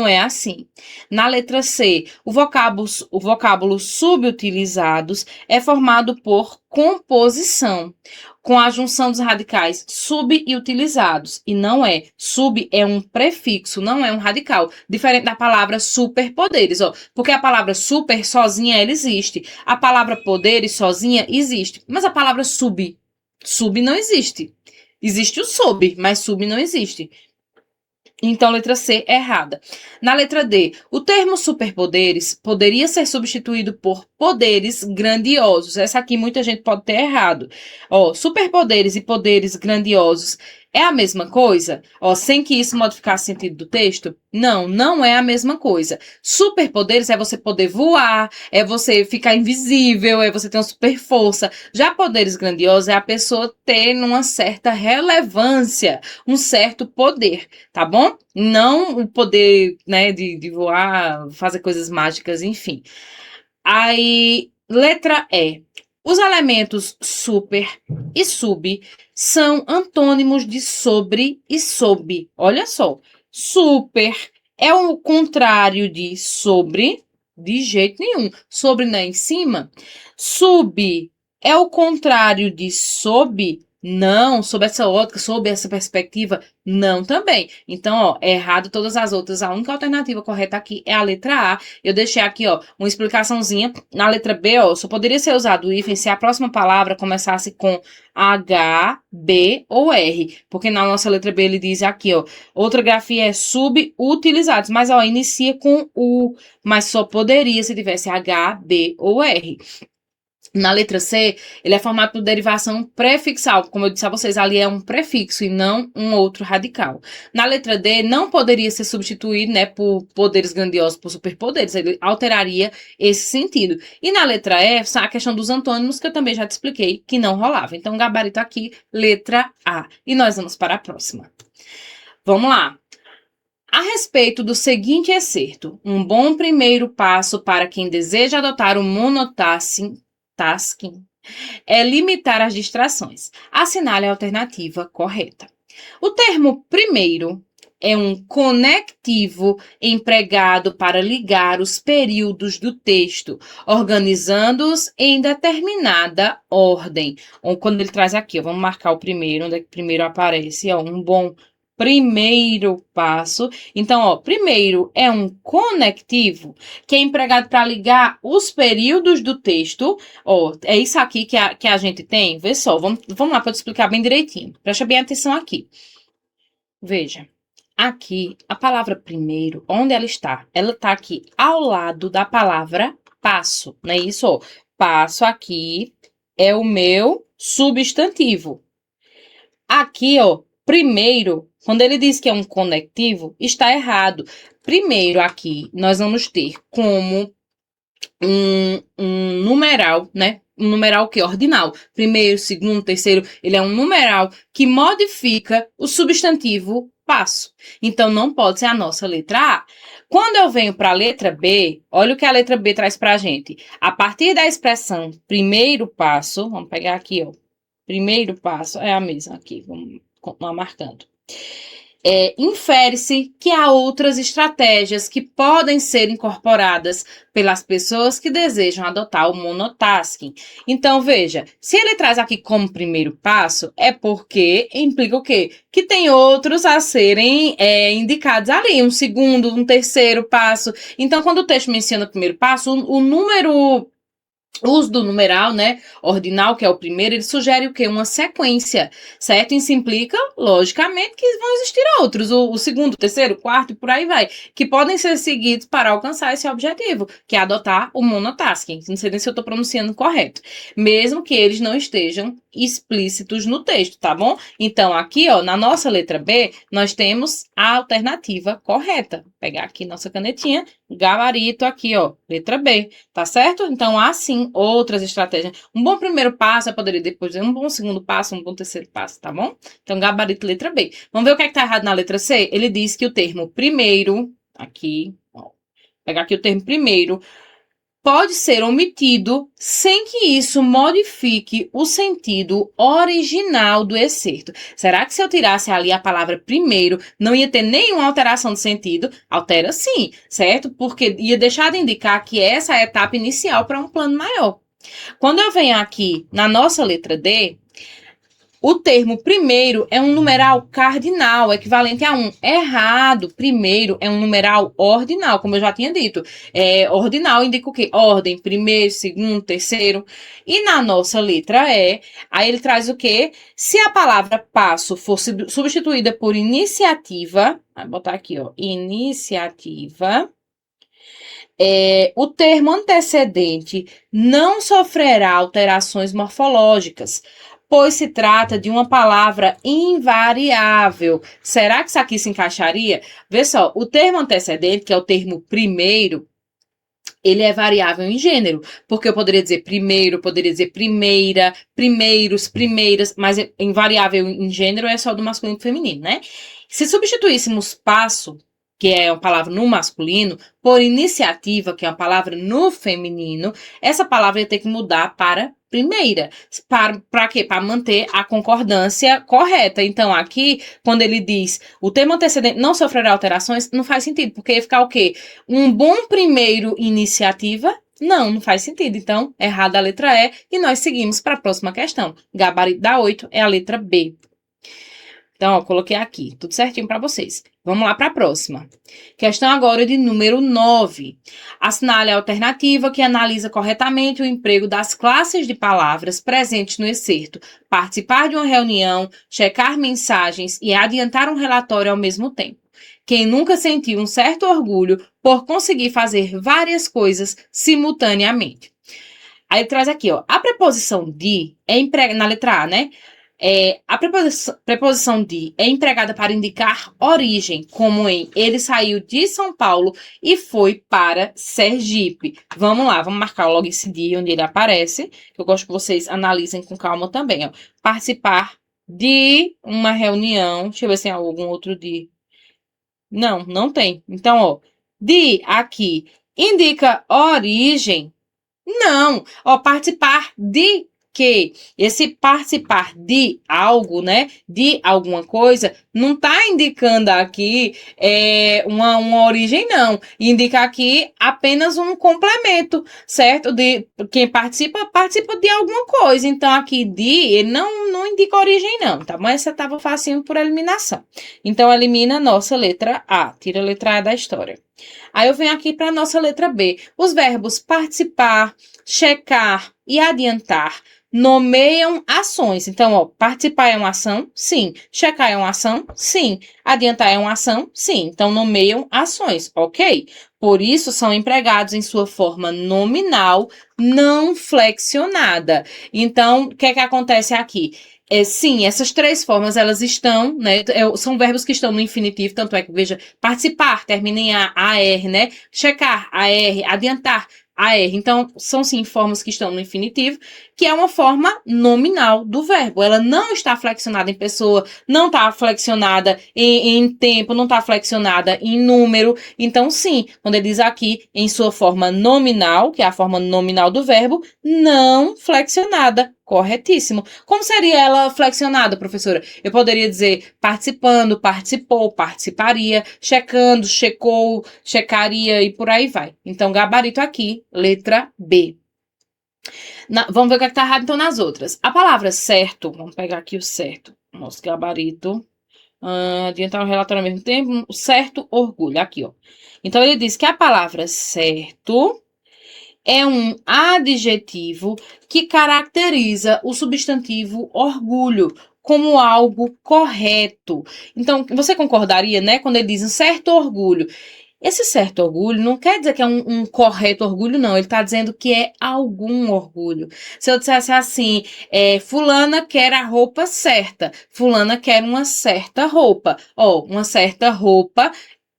é assim. Na letra C, o vocábulo subutilizados é formado por composição, com a junção dos radicais sub e utilizados. E não é. Sub é um prefixo, não é um radical. Diferente da palavra superpoderes, ó. Porque a palavra super sozinha ela existe. A palavra poderes sozinha existe. Mas a palavra sub não existe. Existe o sob, mas sub não existe. Então, letra C é errada. Na letra D, o termo superpoderes poderia ser substituído por poderes grandiosos. Essa aqui muita gente pode ter errado. Ó, superpoderes e poderes grandiosos é a mesma coisa? Ó, sem que isso modificasse o sentido do texto? Não é a mesma coisa. Superpoderes é você poder voar, é você ficar invisível, é você ter uma super força. Já poderes grandiosos é a pessoa ter uma certa relevância, um certo poder, tá bom? Não o poder, né, de voar, fazer coisas mágicas, enfim. Aí, letra E. Os elementos super e sub são antônimos de sobre e sob. Olha só. Super é o contrário de sobre, de jeito nenhum. Sobre não é em cima. Sub é o contrário de sob. Não, sob essa ótica, sob essa perspectiva, não também. Então, ó, é errado todas as outras. A única alternativa correta aqui é a letra A. Eu deixei aqui, ó, uma explicaçãozinha. Na letra B, ó, só poderia ser usado o hífen se a próxima palavra começasse com H, B ou R. Porque na nossa letra B ele diz aqui, ó, outra grafia é subutilizados. Mas, ó, inicia com U, mas só poderia se tivesse H, B ou R. Na letra C, ele é formado por derivação prefixal. Como eu disse a vocês, ali é um prefixo e não um outro radical. Na letra D, não poderia ser substituído, né, por poderes grandiosos por superpoderes. Ele alteraria esse sentido. E na letra E, a questão dos antônimos, que eu também já te expliquei, que não rolava. Então, gabarito aqui, letra A. E nós vamos para a próxima. Vamos lá. A respeito do seguinte excerto, um bom primeiro passo para quem deseja adotar o monotasking é limitar as distrações. Assinale a alternativa correta. O termo primeiro é um conectivo empregado para ligar os períodos do texto, organizando-os em determinada ordem. Ou quando ele traz aqui, ó, vamos marcar o primeiro, onde é que primeiro aparece, ó, um bom primeiro passo. Então, ó, primeiro é um conectivo que é empregado para ligar os períodos do texto. Ó, é isso aqui que a gente tem. Vê só, vamos lá para eu te explicar bem direitinho. Presta bem atenção aqui. Veja, aqui a palavra primeiro, onde ela está? Ela está aqui ao lado da palavra passo, não é isso? Ó, passo aqui é o meu substantivo. Aqui, ó, primeiro, quando ele diz que é um conectivo, está errado. Primeiro, aqui, nós vamos ter como um numeral, né? Um numeral que é ordinal. Primeiro, segundo, terceiro, ele é um numeral que modifica o substantivo passo. Então, não pode ser a nossa letra A. Quando eu venho para a letra B, olha o que a letra B traz para a gente. A partir da expressão primeiro passo, vamos pegar aqui, ó. Primeiro passo é a mesma aqui, vamos continuar marcando. Infere-se que há outras estratégias que podem ser incorporadas pelas pessoas que desejam adotar o monotasking. Então, veja, se ele traz aqui como primeiro passo, é porque implica o quê? Que tem outros a serem indicados ali, um segundo, um terceiro passo. Então, quando o texto menciona o primeiro passo, o uso do numeral, né, ordinal, que é o primeiro, ele sugere o quê? Uma sequência, certo? Isso implica, logicamente, que vão existir outros, o segundo, o terceiro, o quarto e por aí vai, que podem ser seguidos para alcançar esse objetivo, que é adotar o monotasking. Não sei nem se eu estou pronunciando correto. Mesmo que eles não estejam explícitos no texto, tá bom? Então, aqui, ó, na nossa letra B, nós temos a alternativa correta. Vou pegar aqui nossa canetinha, gabarito aqui, ó, letra B, tá certo? Então, há sim outras estratégias. Um bom primeiro passo, eu poderia depois dizer um bom segundo passo, um bom terceiro passo, tá bom? Então, gabarito, letra B. Vamos ver o que é que tá errado na letra C? Ele diz que o termo primeiro, aqui, ó, pegar aqui o termo primeiro, pode ser omitido sem que isso modifique o sentido original do excerto. Será que se eu tirasse ali a palavra primeiro, não ia ter nenhuma alteração de sentido? Altera sim, certo? Porque ia deixar de indicar que essa é a etapa inicial para um plano maior. Quando eu venho aqui na nossa letra D, o termo primeiro é um numeral cardinal, equivalente a 1. Errado. Primeiro é um numeral ordinal, como eu já tinha dito. Ordinal indica o quê? Ordem, primeiro, segundo, terceiro. E na nossa letra E, aí ele traz o quê? Se a palavra passo for substituída por iniciativa, vou botar aqui, ó, iniciativa, o termo antecedente não sofrerá alterações morfológicas, pois se trata de uma palavra invariável. Será que isso aqui se encaixaria? Vê só, o termo antecedente, que é o termo primeiro, ele é variável em gênero, porque eu poderia dizer primeiro, poderia dizer primeira, primeiros, primeiras, mas invariável em gênero é só do masculino e do feminino, né? Se substituíssemos passo, que é uma palavra no masculino, por iniciativa, que é uma palavra no feminino, essa palavra ia ter que mudar para primeira. Para quê? Para manter a concordância correta. Então, aqui, quando ele diz o termo antecedente não sofrerá alterações, não faz sentido, porque ia ficar o quê? Um bom primeiro iniciativa? Não faz sentido. Então, errada a letra E e nós seguimos para a próxima questão. Gabarito da 8 é a letra B. Então, ó, coloquei aqui, tudo certinho para vocês. Vamos lá para a próxima. Questão agora de número 9. Assinale a alternativa que analisa corretamente o emprego das classes de palavras presentes no excerto. Participar de uma reunião, checar mensagens e adiantar um relatório ao mesmo tempo. Quem nunca sentiu um certo orgulho por conseguir fazer várias coisas simultaneamente. Aí ele traz aqui, ó, a preposição de é empregada na letra A, né? A preposição de é empregada para indicar origem, como em ele saiu de São Paulo e foi para Sergipe. Vamos lá, vamos marcar logo esse dia onde ele aparece, que eu gosto que vocês analisem com calma também. Ó. Participar de uma reunião, deixa eu ver se tem algum outro de... Não tem. Então, ó, de aqui indica origem. Não, ó, participar de que esse participar de algo, né, de alguma coisa, não está indicando aqui uma origem, não. Indica aqui apenas um complemento, certo? De quem participa de alguma coisa. Então, aqui de, ele não indica origem, não, tá? Mas essa estava facinho por eliminação. Então, elimina a nossa letra A. Tira a letra A da história. Aí eu venho aqui para a nossa letra B. Os verbos participar, checar e adiantar nomeiam ações. Então, ó, participar é uma ação? Sim. Checar é uma ação? Sim. Adiantar é uma ação? Sim. Então, nomeiam ações, ok? Por isso, são empregados em sua forma nominal, não flexionada. Então, o que é que acontece aqui? Sim, essas três formas, elas estão, né, são verbos que estão no infinitivo, tanto é que, veja, participar, termina em AR, né, checar, AR, adiantar, AR. Então, são sim formas que estão no infinitivo, que é uma forma nominal do verbo. Ela não está flexionada em pessoa, não está flexionada em tempo, não está flexionada em número. Então, sim, quando ele diz aqui, em sua forma nominal, que é a forma nominal do verbo, não flexionada. Corretíssimo. Como seria ela flexionada, professora? Eu poderia dizer participando, participou, participaria, checando, checou, checaria e por aí vai. Então, gabarito aqui, letra B. Vamos ver o que está errado então nas outras. A palavra certo, vamos pegar aqui o certo, nosso gabarito. Adiantar o relatório ao mesmo tempo, certo, orgulho, aqui, ó. Então, ele diz que a palavra certo é um adjetivo que caracteriza o substantivo orgulho como algo correto. Então, você concordaria, né, quando ele diz um certo orgulho? Esse certo orgulho não quer dizer que é um correto orgulho, não. Ele está dizendo que é algum orgulho. Se eu dissesse assim, fulana quer a roupa certa, fulana quer uma certa roupa. Ó, uma certa roupa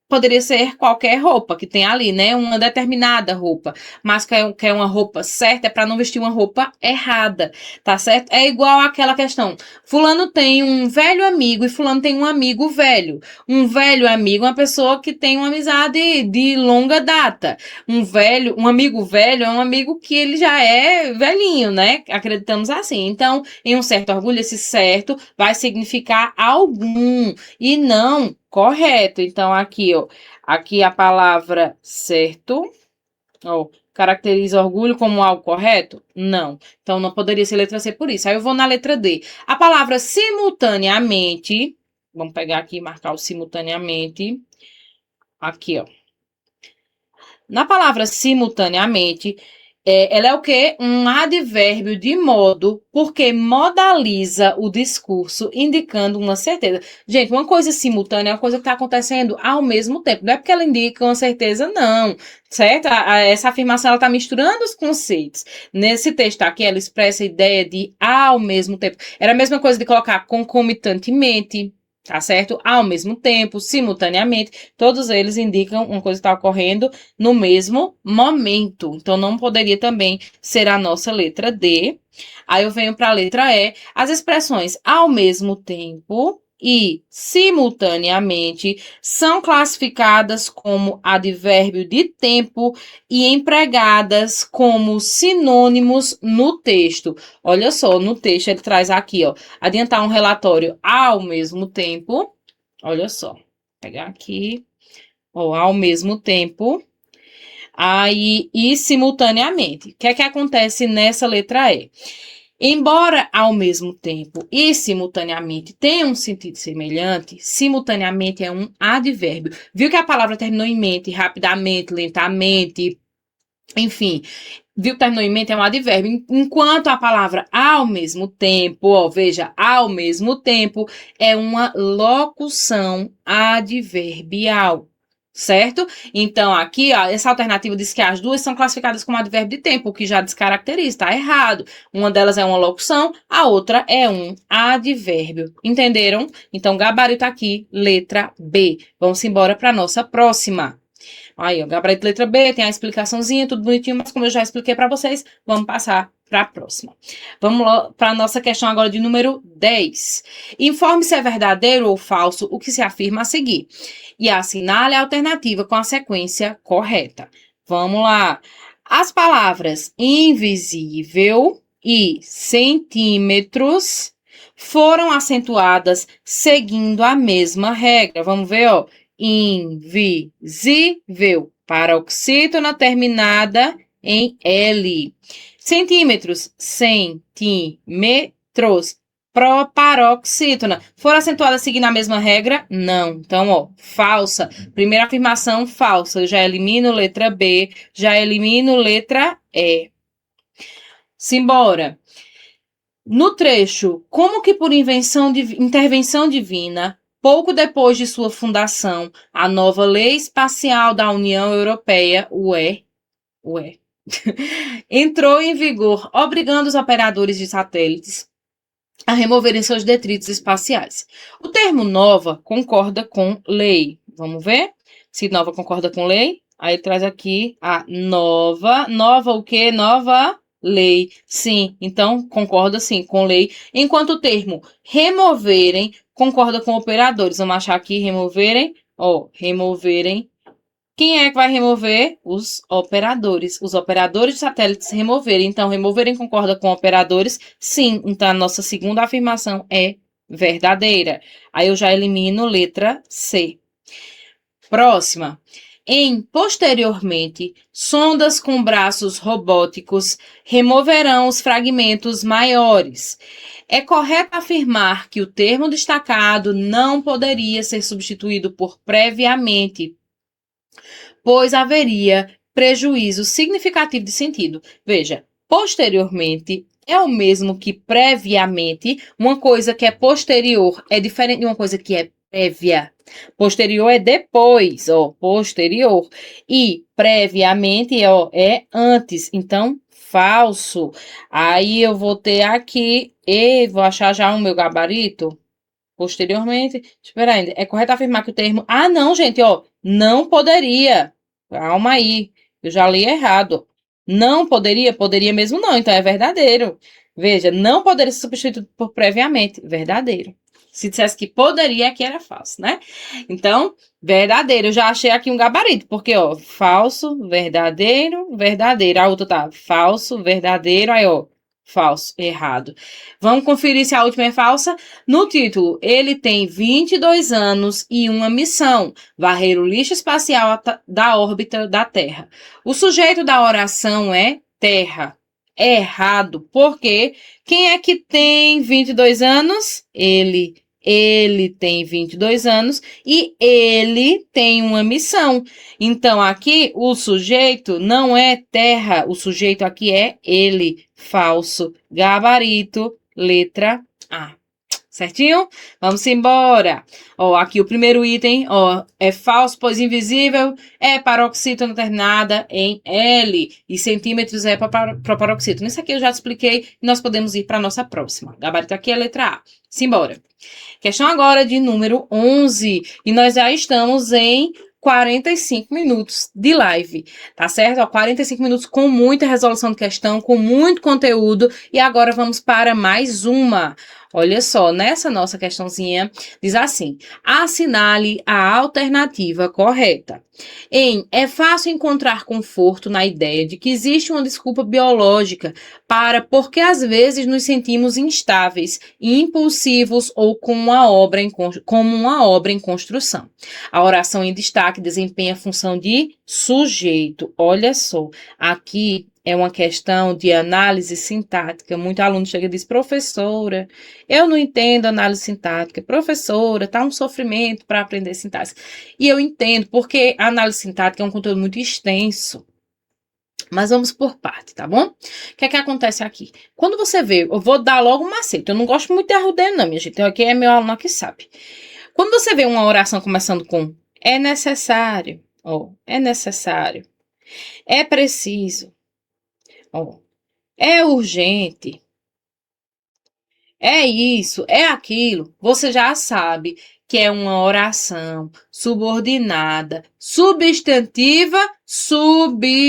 Poderia ser qualquer roupa que tem ali, né? Uma determinada roupa. Mas quer uma roupa certa é para não vestir uma roupa errada, tá certo? É igual àquela questão. Fulano tem um velho amigo e fulano tem um amigo velho. Um velho amigo é uma pessoa que tem uma amizade de longa data. Um amigo velho é um amigo que ele já é velhinho, né? Acreditamos assim. Então, em um certo orgulho, esse certo vai significar algum e não correto. Então, aqui, ó, aqui a palavra certo, ó, caracteriza orgulho como algo correto? Não. Então, não poderia ser letra C por isso. Aí eu vou na letra D. A palavra simultaneamente, vamos pegar aqui e marcar o simultaneamente. Aqui, ó. Na palavra simultaneamente, ela é o quê? Um advérbio de modo, porque modaliza o discurso, indicando uma certeza. Gente, uma coisa simultânea é uma coisa que está acontecendo ao mesmo tempo. Não é porque ela indica uma certeza, não. Certo? Essa afirmação está misturando os conceitos. Nesse texto aqui, ela expressa a ideia de ao mesmo tempo. Era a mesma coisa de colocar concomitantemente. Tá certo? Ao mesmo tempo, simultaneamente, todos eles indicam uma coisa que está ocorrendo no mesmo momento. Então, não poderia também ser a nossa letra D. Aí eu venho para a letra E. As expressões ao mesmo tempo e simultaneamente são classificadas como advérbio de tempo e empregadas como sinônimos no texto. Olha só, no texto ele traz aqui, ó, adiantar um relatório ao mesmo tempo. Olha só, vou pegar aqui, ó, ao mesmo tempo. Aí, e simultaneamente. O que é que acontece nessa letra E? Embora ao mesmo tempo e simultaneamente tenha um sentido semelhante, simultaneamente é um advérbio. Viu que a palavra terminou em mente, rapidamente, lentamente, enfim. Viu que terminou em mente é um advérbio. Enquanto a palavra ao mesmo tempo, ó, veja, ao mesmo tempo, é uma locução adverbial. Certo? Então, aqui, ó, essa alternativa diz que as duas são classificadas como advérbio de tempo, o que já descaracteriza, está errado. Uma delas é uma locução, a outra é um advérbio. Entenderam? Então, gabarito aqui, letra B. Vamos embora para a nossa próxima. Aí, ó, gabarito letra B, tem a explicaçãozinha, tudo bonitinho, mas como eu já expliquei para vocês, vamos passar para a próxima. Vamos lá para a nossa questão agora de número 10. Informe se é verdadeiro ou falso o que se afirma a seguir. E assinale a alternativa com a sequência correta. Vamos lá. As palavras invisível e centímetros foram acentuadas seguindo a mesma regra. Vamos ver, ó. Invisível. Paroxítona terminada em L. Centímetros. Centímetros. Paroxítona. Foram acentuadas seguindo a mesma regra? Não. Então, ó, falsa. Primeira afirmação, falsa. Eu já elimino letra B, já elimino letra E. Simbora. No trecho, como que por intervenção divina, pouco depois de sua fundação, a nova Lei Espacial da União Europeia, UE, entrou em vigor, obrigando os operadores de satélites a removerem seus detritos espaciais. O termo nova concorda com lei. Vamos ver? Se nova concorda com lei, aí traz aqui a nova. Nova o quê? Nova lei. Sim, então concorda sim com lei. Enquanto o termo removerem concorda com operadores. Vamos achar aqui removerem. Ó, removerem. Quem é que vai remover? Os operadores. Os operadores de satélites removerem. Então, removerem concorda com operadores? Sim. Então, a nossa segunda afirmação é verdadeira. Aí eu já elimino letra C. Próxima. Posteriormente, sondas com braços robóticos removerão os fragmentos maiores. É correto afirmar que o termo destacado não poderia ser substituído por previamente, pois haveria prejuízo significativo de sentido. Veja, posteriormente é o mesmo que previamente. Uma coisa que é posterior é diferente de uma coisa que é prévia. Posterior é depois, ó, posterior. E previamente, ó, é antes. Então, falso. Aí eu vou ter aqui e vou achar já o meu gabarito. Posteriormente, espera ainda. É correto afirmar que o termo... Ah, não, gente, ó. Não poderia. Calma aí. Eu já li errado. Não poderia? Poderia mesmo não. Então é verdadeiro. Veja, não poderia ser substituído por previamente. Verdadeiro. Se dissesse que poderia, aqui era falso, né? Então, verdadeiro. Eu já achei aqui um gabarito. Porque, ó, falso, verdadeiro, verdadeiro. A outra tá falso, verdadeiro. Aí, ó, falso, errado. Vamos conferir se a última é falsa? No título, ele tem 22 anos e uma missão: varrer o lixo espacial da órbita da Terra. O sujeito da oração é Terra. É errado, porque quem é que tem 22 anos? Ele. Ele tem 22 anos e ele tem uma missão. Então, aqui, o sujeito não é Terra, o sujeito aqui é ele. Falso. Gabarito, letra A. Certinho? Vamos embora. Ó, aqui o primeiro item, ó, é falso, pois invisível é paroxítona terminada em L e centímetros é para paroxítona. Isso aqui eu já te expliquei e nós podemos ir para a nossa próxima. Gabarito aqui é a letra A. Simbora. Questão agora de número 11 e nós já estamos em 45 minutos de live, tá certo? Ó, 45 minutos com muita resolução de questão, com muito conteúdo e agora vamos para mais uma. Olha só, nessa nossa questãozinha, diz assim: assinale a alternativa correta. É fácil encontrar conforto na ideia de que existe uma desculpa biológica porque às vezes nos sentimos instáveis, impulsivos ou como uma obra em construção. A oração em destaque desempenha a função de sujeito. Olha só, aqui é uma questão de análise sintática. Muito aluno chega e diz: professora, eu não entendo análise sintática. Professora, tá um sofrimento para aprender sintaxe. E eu entendo, porque a análise sintática é um conteúdo muito extenso. Mas vamos por parte, tá bom? O que é que acontece aqui? Quando você vê, eu vou dar logo um macete. Eu não gosto muito de arrudeio, não, minha gente. Aqui é meu aluno que sabe. Quando você vê uma oração começando com é necessário, ó, é necessário, é preciso, ó, é urgente, é isso, é aquilo, você já sabe que é uma oração subordinada, substantiva, subjetiva.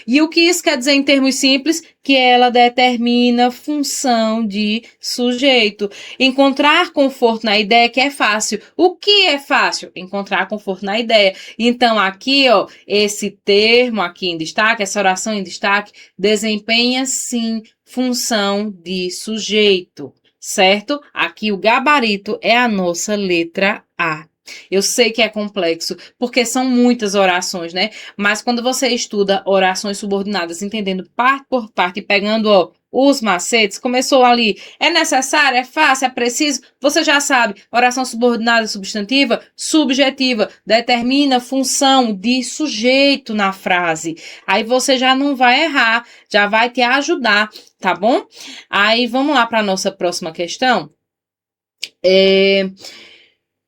E o que isso quer dizer em termos simples? Que ela determina função de sujeito. Encontrar conforto na ideia que é fácil. O que é fácil? Encontrar conforto na ideia. Então, aqui, ó, esse termo aqui em destaque, essa oração em destaque, desempenha, sim, função de sujeito, certo? Aqui o gabarito é a nossa letra A. Eu sei que é complexo, porque são muitas orações, né? Mas quando você estuda orações subordinadas, entendendo parte por parte e pegando, ó, os macetes, começou ali, é necessário, é fácil, é preciso, você já sabe, oração subordinada substantiva, subjetiva, determina função de sujeito na frase. Aí você já não vai errar, já vai te ajudar, tá bom? Aí vamos lá para a nossa próxima questão.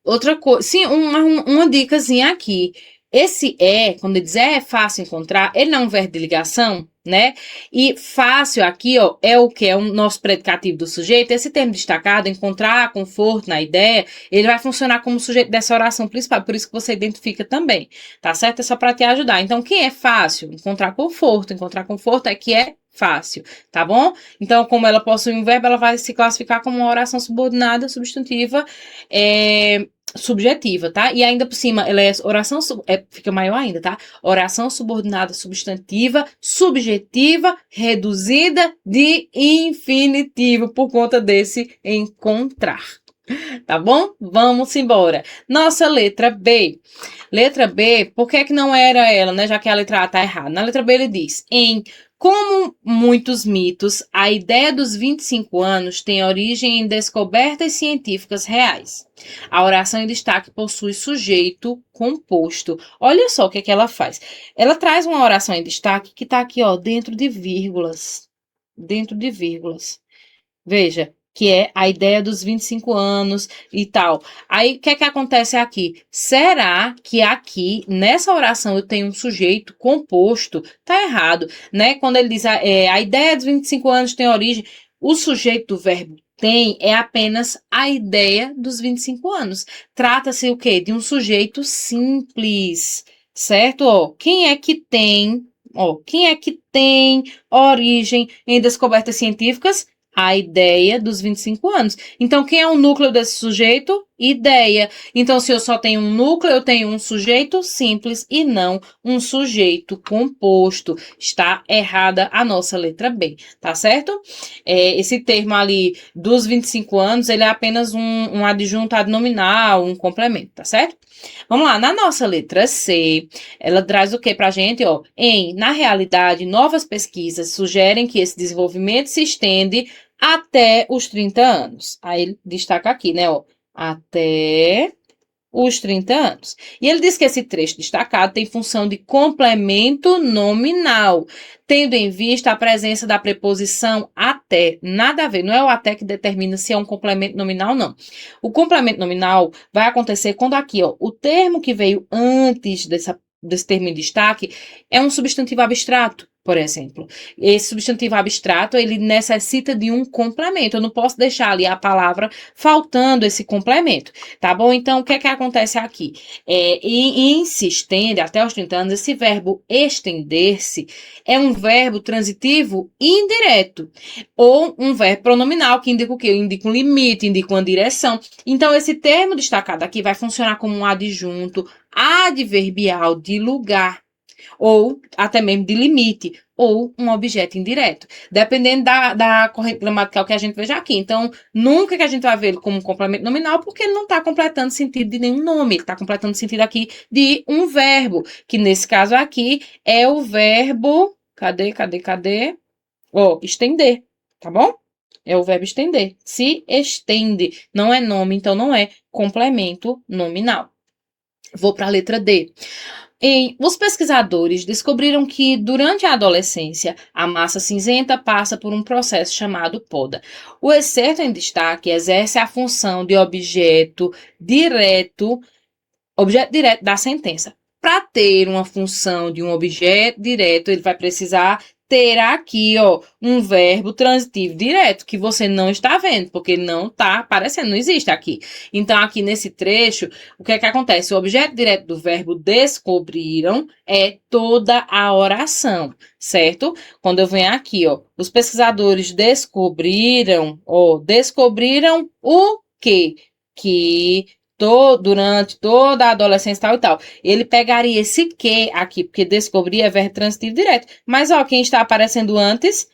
Outra coisa, sim, uma dicasinha aqui. Esse quando ele diz é fácil encontrar, ele não é um verbo de ligação, né? E fácil aqui, ó, é o que? É o nosso predicativo do sujeito. Esse termo destacado, encontrar conforto na ideia, ele vai funcionar como sujeito dessa oração principal, por isso que você identifica também, tá certo? É só para te ajudar. Então, quem é fácil? Encontrar conforto é que é fácil, tá bom? Então, como ela possui um verbo, ela vai se classificar como uma oração subordinada, substantiva, subjetiva, tá? E ainda por cima, ela é oração, fica maior ainda, tá? Oração subordinada substantiva, subjetiva, reduzida de infinitivo, por conta desse encontrar. Tá bom? Vamos embora. Nossa letra B. Letra B, por que que não era ela, né? Já que a letra A tá errada. Na letra B ele diz: como muitos mitos, a ideia dos 25 anos tem origem em descobertas científicas reais. A oração em destaque possui sujeito composto. Olha só o que é que ela faz. Ela traz uma oração em destaque que está aqui, ó, dentro de vírgulas. Dentro de vírgulas. Veja, que é a ideia dos 25 anos e tal. Aí, o que é que acontece aqui? Será que aqui, nessa oração, eu tenho um sujeito composto? Tá errado, né? Quando ele diz a ideia dos 25 anos tem origem, o sujeito do verbo tem é apenas a ideia dos 25 anos. Trata-se o quê? De um sujeito simples, certo? Ó, quem é que tem, origem em descobertas científicas? A ideia dos 25 anos. Então, quem é o núcleo desse sujeito? Ideia. Então, se eu só tenho um núcleo, eu tenho um sujeito simples e não um sujeito composto. Está errada a nossa letra B, tá certo? Esse termo ali dos 25 anos, ele é apenas um adjunto adnominal, um complemento, tá certo? Vamos lá, na nossa letra C, ela traz o que pra gente, ó? Na realidade, novas pesquisas sugerem que esse desenvolvimento se estende até os 30 anos. Aí ele destaca aqui, né, ó? Até os 30 anos. E ele diz que esse trecho destacado tem função de complemento nominal, tendo em vista a presença da preposição até. Nada a ver, não é o até que determina se é um complemento nominal, não. O complemento nominal vai acontecer quando aqui, ó, o termo que veio antes desse termo em destaque é um substantivo abstrato. Por exemplo, esse substantivo abstrato, ele necessita de um complemento. Eu não posso deixar ali a palavra faltando esse complemento, tá bom? Então, o que é que acontece aqui? E se estende até os 30 anos, esse verbo estender-se é um verbo transitivo indireto, ou um verbo pronominal, que indica o quê? Indica um limite, indica uma direção. Então, esse termo destacado aqui vai funcionar como um adjunto adverbial de lugar, ou até mesmo de limite, ou um objeto indireto, dependendo da corrente gramatical que a gente veja aqui. Então, nunca que a gente vai ver ele como um complemento nominal, porque ele não está completando sentido de nenhum nome, ele está completando sentido aqui de um verbo, que nesse caso aqui é o verbo, cadê? Ó, estender, tá bom? É o verbo estender, se estende, não é nome, então não é complemento nominal. Vou para a letra D. Os pesquisadores descobriram que, durante a adolescência, a massa cinzenta passa por um processo chamado poda. O excerto em destaque exerce a função de objeto direto da sentença. Para ter uma função de um objeto direto, ele vai precisar ter aqui, ó, um verbo transitivo direto, que você não está vendo, porque não está aparecendo, não existe aqui. Então, aqui nesse trecho, o que é que acontece? O objeto direto do verbo descobriram é toda a oração, certo? Quando eu venho aqui, ó, os pesquisadores descobriram o quê? Que durante toda a adolescência tal e tal. Ele pegaria esse que aqui, porque descobrir é verbo transitivo direto. Mas, ó, quem está aparecendo antes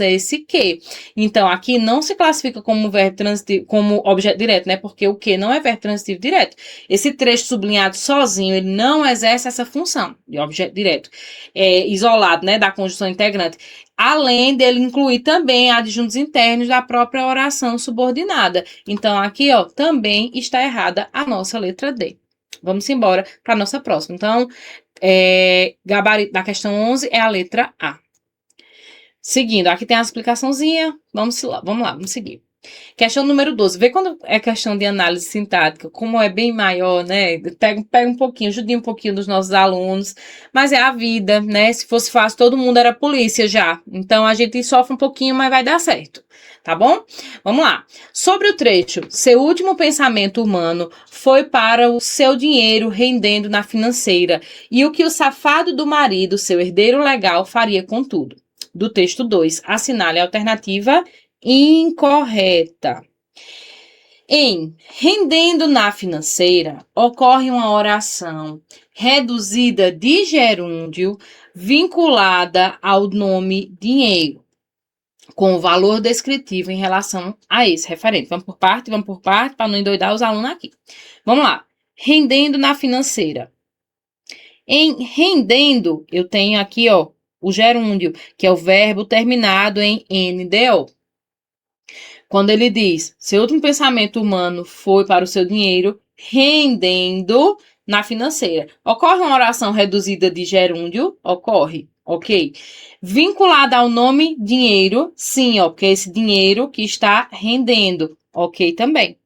é esse que. Então, aqui não se classifica como verbo transitivo, como objeto direto, né? Porque o que não é verbo transitivo direto. Esse trecho sublinhado sozinho, ele não exerce essa função de objeto direto, isolado, né, da conjunção integrante. Além dele incluir também adjuntos internos da própria oração subordinada. Então, aqui, ó, também está errada a nossa letra D. Vamos embora para a nossa próxima. Então, gabarito da questão 11 é a letra A. Seguindo, aqui tem a explicaçãozinha. Vamos lá, vamos seguir. Questão número 12. Vê quando é questão de análise sintática, como é bem maior, né? Pega um pouquinho, ajude um pouquinho dos nossos alunos. Mas é a vida, né? Se fosse fácil, todo mundo era polícia já. Então, a gente sofre um pouquinho, mas vai dar certo. Tá bom? Vamos lá. Sobre o trecho, seu último pensamento humano foi para o seu dinheiro rendendo na financeira e o que o safado do marido, seu herdeiro legal, faria com tudo. Do texto 2, assinale a alternativa incorreta. Rendendo na financeira, ocorre uma oração reduzida de gerúndio vinculada ao nome dinheiro, com o valor descritivo em relação a esse referente. Vamos por parte, para não endoidar os alunos aqui. Vamos lá. Rendendo na financeira. Em rendendo, eu tenho aqui, ó, o gerúndio, que é o verbo terminado em NDO. Quando ele diz, seu último pensamento humano foi para o seu dinheiro, rendendo na financeira. Ocorre uma oração reduzida de gerúndio? Ocorre, ok. Vinculada ao nome dinheiro, sim, ó, porque é esse dinheiro que está rendendo, ok também.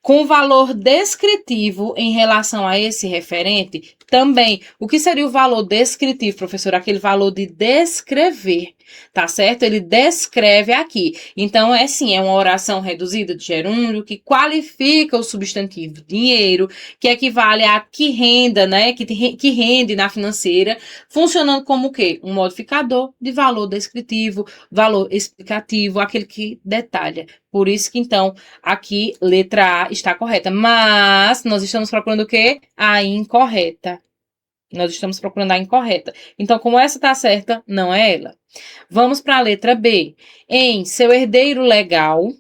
Com valor descritivo em relação a esse referente, também. O que seria o valor descritivo, professor? Aquele valor de descrever. tá certo? Ele descreve aqui. Então, é sim, é uma oração reduzida de gerúndio que qualifica o substantivo dinheiro, que equivale a que renda, né? Que rende na financeira, funcionando como o quê? Um modificador de valor descritivo, valor explicativo, aquele que detalha. Por isso que, então, aqui, letra A está correta. Mas, nós estamos procurando o quê? A incorreta. Nós estamos procurando a incorreta. Então, como essa está certa, não é ela. Vamos para a letra B. Em seu herdeiro legal,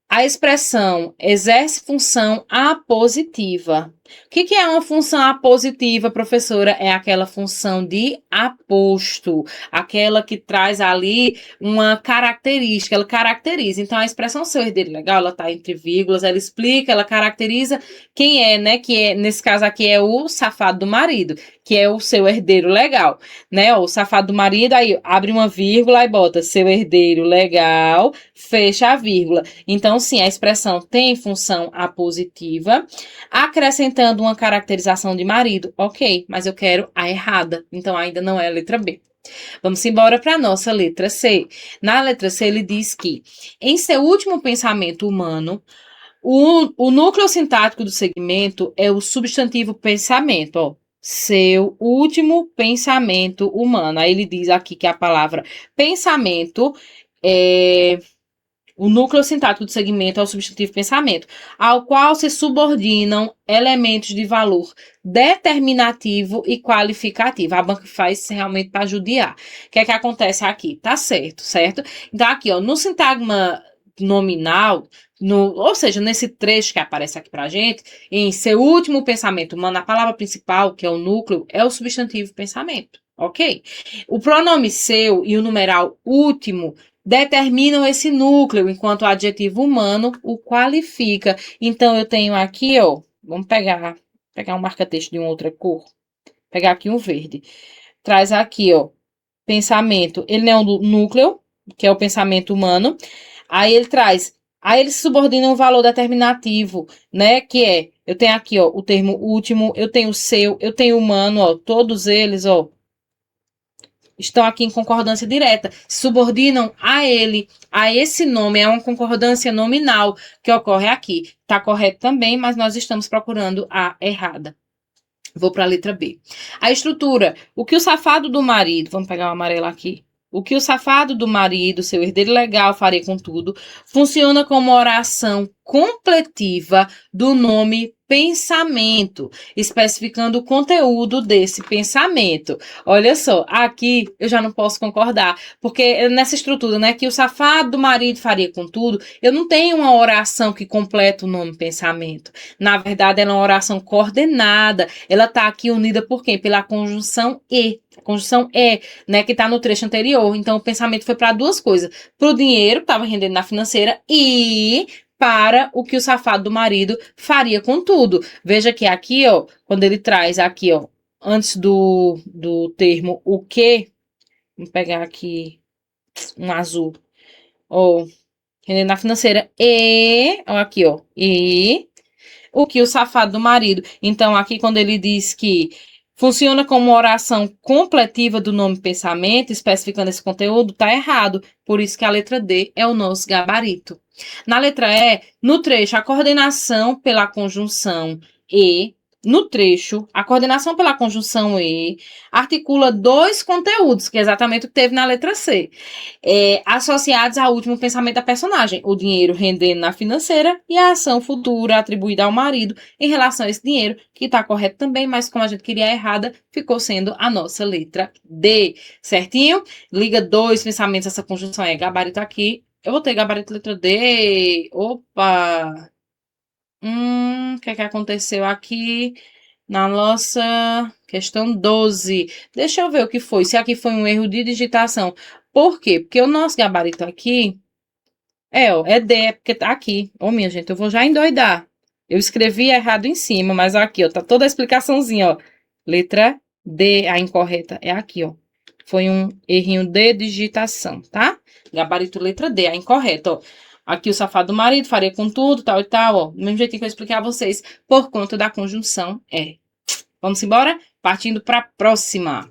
a expressão exerce função apositiva. O que é uma função apositiva, professora? É aquela função de aposto, aquela que traz ali uma característica, ela caracteriza. Então, a expressão seu herdeiro legal, ela está entre vírgulas, ela explica, ela caracteriza quem é, né? Que é, nesse caso aqui é o safado do marido, que é o seu herdeiro legal, né? O safado do marido, aí abre uma vírgula e bota seu herdeiro legal, fecha a vírgula. Então, sim, a expressão tem função apositiva, acrescentando uma caracterização de marido, ok, mas eu quero a errada, então ainda não é a letra B. Vamos embora para a nossa letra C. Na letra C, ele diz que, em seu último pensamento humano, o núcleo sintático do segmento é o substantivo pensamento, ó. Seu último pensamento humano. Aí ele diz aqui que a palavra pensamento é... O núcleo sintático do segmento é o substantivo pensamento, ao qual se subordinam elementos de valor determinativo e qualificativo. A banca faz realmente para judiar. O que é que acontece aqui? Tá certo, certo? Então, aqui, ó, no sintagma nominal, ou seja, nesse trecho que aparece aqui pra gente, em seu último pensamento humano, a palavra principal, que é o núcleo, é o substantivo pensamento. Ok? O pronome seu e o numeral último determinam esse núcleo, enquanto o adjetivo humano o qualifica. Então, eu tenho aqui, ó, vamos pegar um marca-texto de uma outra cor, pegar aqui um verde. Traz aqui, ó, pensamento. Ele é um núcleo, que é o pensamento humano. Aí ele subordina um valor determinativo, né, que é, eu tenho aqui, ó, o termo último, eu tenho o seu, eu tenho o humano, ó, todos eles, ó, estão aqui em concordância direta, subordinam a ele, a esse nome, é uma concordância nominal que ocorre aqui. Está correto também, mas nós estamos procurando a errada. Vou para a letra B. A estrutura, o que o safado do marido, vamos pegar o amarelo aqui, o que o safado do marido, seu herdeiro legal, faria com tudo, funciona como oração completiva do nome pensamento, especificando o conteúdo desse pensamento. Olha só, aqui eu já não posso concordar, porque nessa estrutura, né, que o safado do marido faria com tudo, eu não tenho uma oração que completa o nome pensamento. Na verdade, ela é uma oração coordenada, ela está aqui unida por quem? Pela conjunção e. A conjunção é, né, que está no trecho anterior. Então, o pensamento foi para duas coisas. Para o dinheiro, que estava rendendo na financeira, e para o que o safado do marido faria com tudo. Veja que aqui, ó, quando ele traz aqui, ó, antes do termo o que, vou pegar aqui um azul, ó, rendendo na financeira, e, ó, aqui, ó, e o que o safado do marido. Então, aqui, quando ele diz que funciona como oração completiva do nome pensamento, especificando esse conteúdo, tá errado. Por isso que a letra D é o nosso gabarito. Na letra E, no trecho, a coordenação pela conjunção e, no trecho, a coordenação pela conjunção e articula dois conteúdos, que é exatamente o que teve na letra C, associados ao último pensamento da personagem, o dinheiro rendendo na financeira e a ação futura atribuída ao marido em relação a esse dinheiro, que está correto também, mas como a gente queria a errada, ficou sendo a nossa letra D, certinho? Liga dois pensamentos, essa conjunção é gabarito aqui. Eu vou ter gabarito letra D. Opa! O que é que aconteceu aqui na nossa questão 12? Deixa eu ver o que foi. Se aqui foi um erro de digitação. Por quê? Porque o nosso gabarito aqui ó, é D, é porque tá aqui. Ô, minha gente, eu vou já endoidar. Eu escrevi errado em cima, mas aqui, ó, tá toda a explicaçãozinha, ó. Letra D, a incorreta é aqui, ó. Foi um errinho de digitação, tá? Gabarito letra D, a incorreta, ó. Aqui o safado do marido faria com tudo, tal e tal, ó. Do mesmo jeito que eu expliquei a vocês, por conta da conjunção é. Vamos embora? Partindo para a próxima.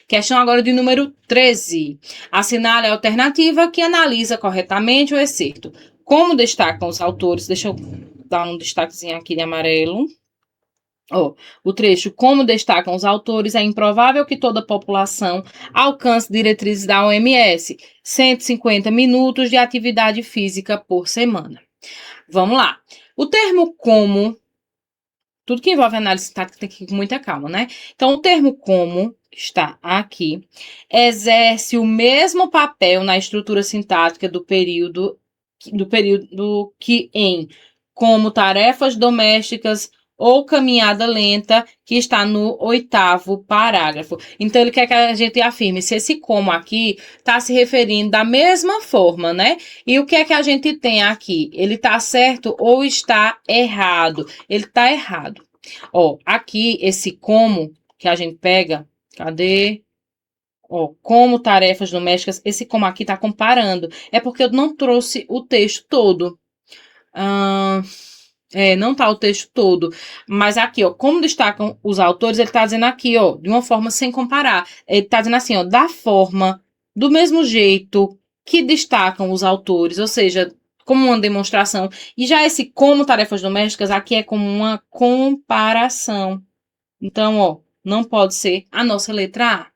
Questão agora de número 13. Assinale a alternativa que analisa corretamente o excerto. Como destacam os autores, deixa eu dar um destaquezinho aqui de amarelo. O trecho, como destacam os autores, é improvável que toda a população alcance diretrizes da OMS, 150 minutos de atividade física por semana. Vamos lá. O termo como, tudo que envolve análise sintática tem que ir com muita calma, né? Então, o termo como está aqui, exerce o mesmo papel na estrutura sintática do período que em como tarefas domésticas ou caminhada lenta, que está no 8º parágrafo. Então, ele quer que a gente afirme se esse como aqui está se referindo da mesma forma, né? E o que é que a gente tem aqui? Ele está certo ou está errado? Ele está errado. Aqui, esse como que a gente pega, cadê? Como tarefas domésticas, esse como aqui está comparando. É porque eu não trouxe o texto todo. Não tá o texto todo. Mas aqui, como destacam os autores, ele tá dizendo aqui, de uma forma sem comparar. Ele tá dizendo assim, da forma, do mesmo jeito que destacam os autores, ou seja, como uma demonstração. E já esse como tarefas domésticas aqui é como uma comparação. Então, não pode ser a nossa letra A.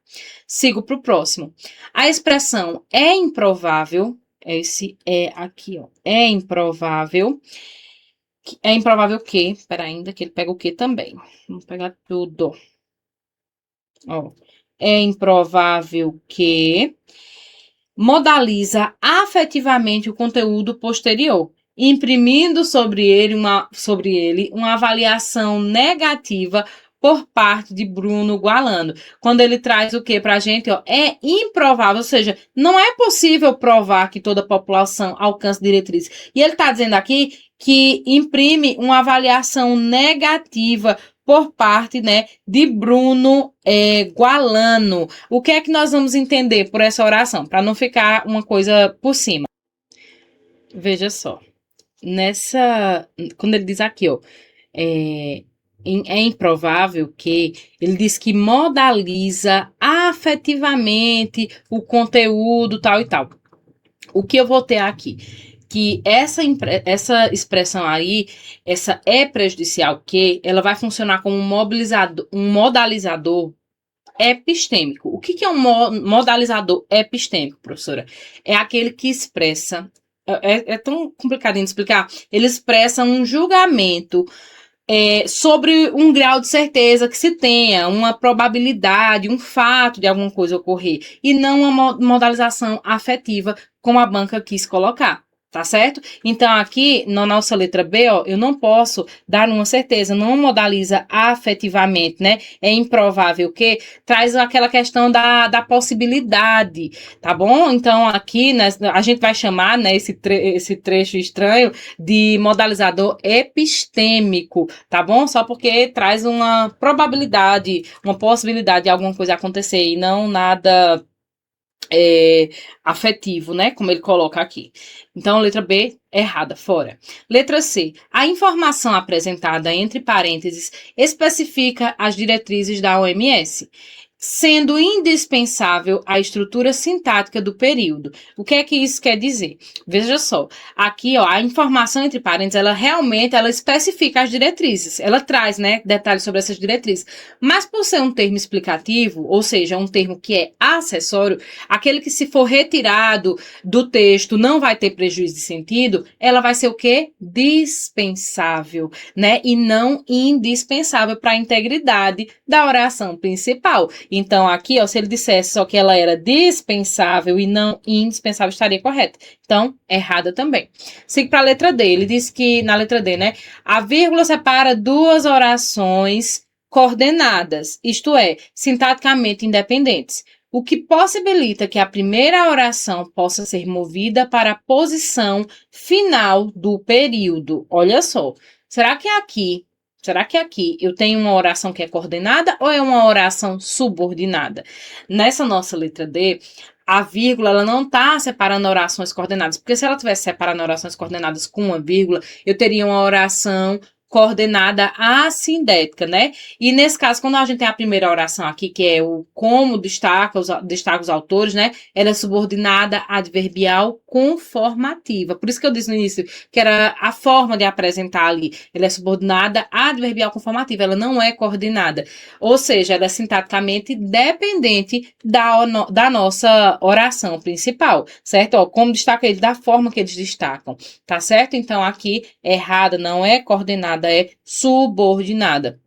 Sigo para o próximo. A expressão é improvável, esse é aqui, é improvável. É improvável que, espera ainda, que ele pega o que também. Vamos pegar tudo. É improvável que modaliza afetivamente o conteúdo posterior, imprimindo sobre ele uma avaliação negativa por parte de Bruno Gualano. Quando ele traz o que para a gente? É improvável, ou seja, não é possível provar que toda a população alcance diretrizes. E ele está dizendo aqui que imprime uma avaliação negativa por parte, né, de Bruno Gualano. O que é que nós vamos entender por essa oração? Para não ficar uma coisa por cima. Veja só. Quando ele diz aqui, é improvável que ele diz que modaliza afetivamente o conteúdo tal e tal. O que eu vou ter aqui? Que essa expressão aí, essa é prejudicial que ela vai funcionar como um modalizador epistêmico. O que é um modalizador epistêmico, professora? É aquele que expressa, é tão complicadinho de explicar, ele expressa um julgamento sobre um grau de certeza que se tenha, uma probabilidade, um fato de alguma coisa ocorrer, e não uma modalização afetiva, como a banca quis colocar. Tá certo? Então, aqui, na nossa letra B, eu não posso dar uma certeza, não modaliza afetivamente, né? É improvável que traz aquela questão da possibilidade, tá bom? Então, aqui, né, a gente vai chamar, né, esse trecho estranho de modalizador epistêmico, tá bom? Só porque traz uma probabilidade, uma possibilidade de alguma coisa acontecer e não nada afetivo, né? Como ele coloca aqui. Então, letra B, errada, fora. Letra C. A informação apresentada entre parênteses especifica as diretrizes da OMS, sendo indispensável a estrutura sintática do período. O que é que isso quer dizer? Veja só, aqui, a informação entre parênteses, ela especifica as diretrizes, ela traz, né, detalhes sobre essas diretrizes, mas por ser um termo explicativo, ou seja, um termo que é acessório, aquele que se for retirado do texto não vai ter prejuízo de sentido, ela vai ser o quê? Dispensável, né, e não indispensável para a integridade da oração principal. Então, aqui, se ele dissesse só que ela era dispensável e não indispensável, estaria correto. Então, errada também. Sigo para a letra D. Ele diz que, na letra D, né? A vírgula separa duas orações coordenadas, isto é, sintaticamente independentes, o que possibilita que a primeira oração possa ser movida para a posição final do período. Olha só, será que aqui eu tenho uma oração que é coordenada ou é uma oração subordinada? Nessa nossa letra D, a vírgula ela não está separando orações coordenadas, porque se ela estivesse separando orações coordenadas com uma vírgula, eu teria uma oração coordenada assindética, né? E nesse caso, quando a gente tem a primeira oração aqui, que é o como destaca os autores, né? Ela é subordinada adverbial conformativa. Por isso que eu disse no início que era a forma de apresentar ali. Ela é subordinada adverbial conformativa, ela não é coordenada. Ou seja, ela é sintaticamente dependente da nossa oração principal, certo? Ó, como destaca ele, da forma que eles destacam, tá certo? Então, aqui, errada não é coordenada, é subordinada.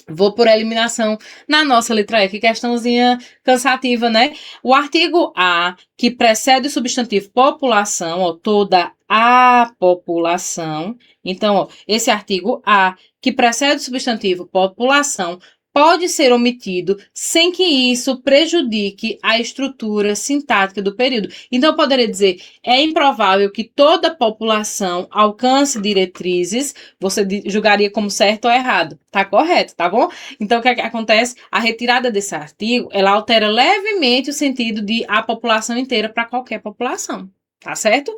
Vou por eliminação na nossa letra E, que questãozinha cansativa, né? O artigo A, que precede o substantivo população, ó, toda a população. Então, ó, esse artigo A, que precede o substantivo população, pode ser omitido sem que isso prejudique a estrutura sintática do período. Então, eu poderia dizer, é improvável que toda a população alcance diretrizes. Você julgaria como certo ou errado. Tá correto, tá bom? Então, o que é que acontece? A retirada desse artigo, ela altera levemente o sentido de a população inteira para qualquer população. Tá certo?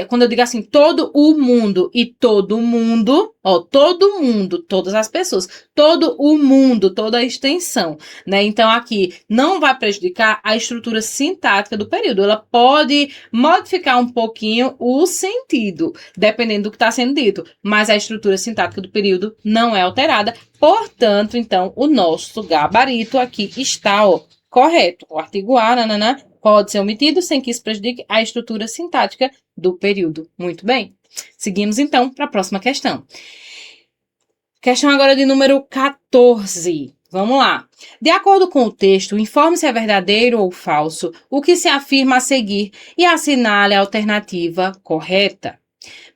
Quando eu digo assim, todo o mundo e todo mundo, ó, todo mundo, todas as pessoas, todo o mundo, toda a extensão, né? Então, aqui não vai prejudicar a estrutura sintática do período. Ela pode modificar um pouquinho o sentido, dependendo do que está sendo dito, mas a estrutura sintática do período não é alterada. Portanto, então, o nosso gabarito aqui está, ó, correto. O artigo A, nananã, pode ser omitido sem que isso prejudique a estrutura sintática do período. Muito bem. Seguimos, então, para a próxima questão. Questão agora de número 14. Vamos lá. De acordo com o texto, informe se é verdadeiro ou falso o que se afirma a seguir e assinale a alternativa correta.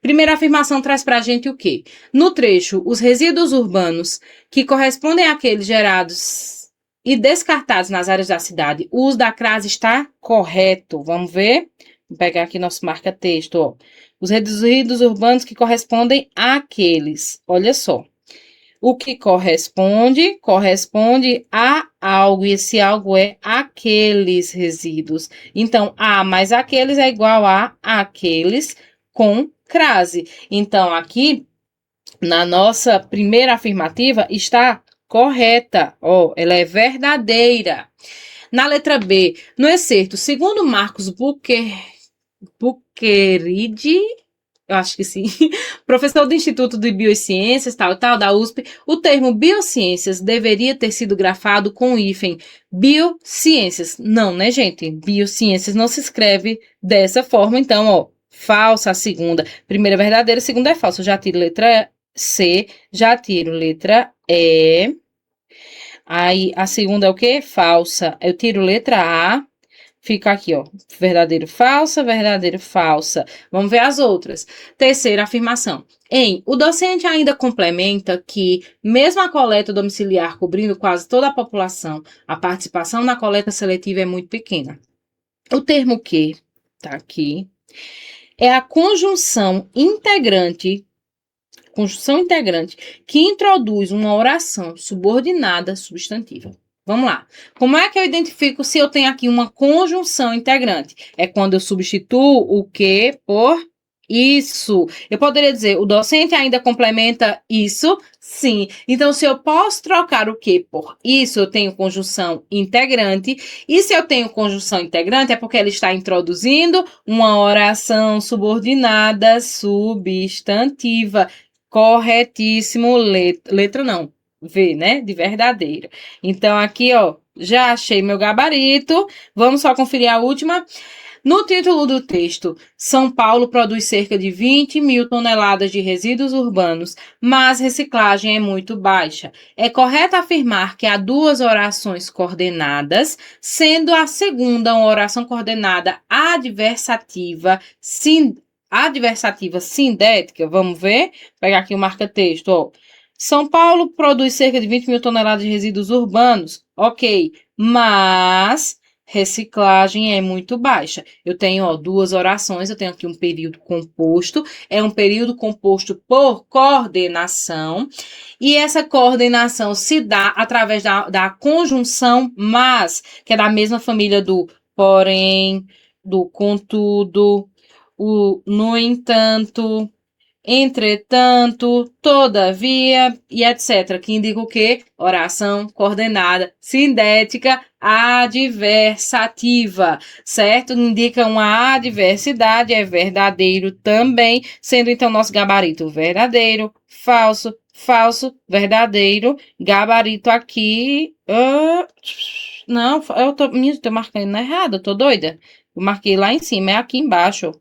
Primeira afirmação traz para a gente o quê? No trecho, os resíduos urbanos, que correspondem àqueles gerados e descartados nas áreas da cidade, o uso da crase está correto. Vamos ver? Vou pegar aqui nosso marca-texto, ó. Os resíduos urbanos que correspondem àqueles. Olha só. O que corresponde a algo, e esse algo é aqueles resíduos. Então, a mais aqueles é igual a aqueles com crase. Então, aqui, na nossa primeira afirmativa, está correta. Ó, ela é verdadeira. Na letra B, no excerto, segundo Marcos Buqueride, eu acho que sim, professor do Instituto de Biociências, tal, da USP, o termo biociências deveria ter sido grafado com o hífen biociências. Não, né, gente? Biociências não se escreve dessa forma, então, ó, falsa a segunda. Primeira é verdadeira, a segunda é falsa. Eu já tiro letra C, já tiro letra E. Aí, a segunda é o quê? Falsa. Eu tiro letra A. Fica aqui, ó, verdadeiro, falsa, verdadeiro, falsa. Vamos ver as outras. Terceira afirmação. O docente ainda complementa que, mesmo a coleta domiciliar cobrindo quase toda a população, a participação na coleta seletiva é muito pequena. O termo que, tá aqui, é a conjunção integrante que introduz uma oração subordinada substantiva. Vamos lá. Como é que eu identifico se eu tenho aqui uma conjunção integrante? É quando eu substituo o que por isso. Eu poderia dizer, o docente ainda complementa isso? Sim. Então, se eu posso trocar o que por isso, eu tenho conjunção integrante. E se eu tenho conjunção integrante, é porque ela está introduzindo uma oração subordinada substantiva. Corretíssimo, letra não, V, né, de verdadeira. Então, aqui, ó, já achei meu gabarito. Vamos só conferir a última. No título do texto, São Paulo produz cerca de 20 mil toneladas de resíduos urbanos, mas reciclagem é muito baixa. É correto afirmar que há duas orações coordenadas, sendo a segunda uma oração coordenada adversativa, sindética, vamos ver? Vou pegar aqui o marca-texto, ó. São Paulo produz cerca de 20 mil toneladas de resíduos urbanos, ok, mas reciclagem é muito baixa. Eu tenho, ó, duas orações, eu tenho aqui um período composto, é um período composto por coordenação, e essa coordenação se dá através da conjunção mas, que é da mesma família do porém, do contudo, o no entanto, entretanto, todavia e etc. Que indica o quê? Oração coordenada sindética adversativa, certo? Indica uma adversidade, é verdadeiro também, sendo então nosso gabarito verdadeiro, falso, falso, verdadeiro, gabarito aqui. Não, tô marcando errado, eu tô doida. Eu marquei lá em cima, é aqui embaixo.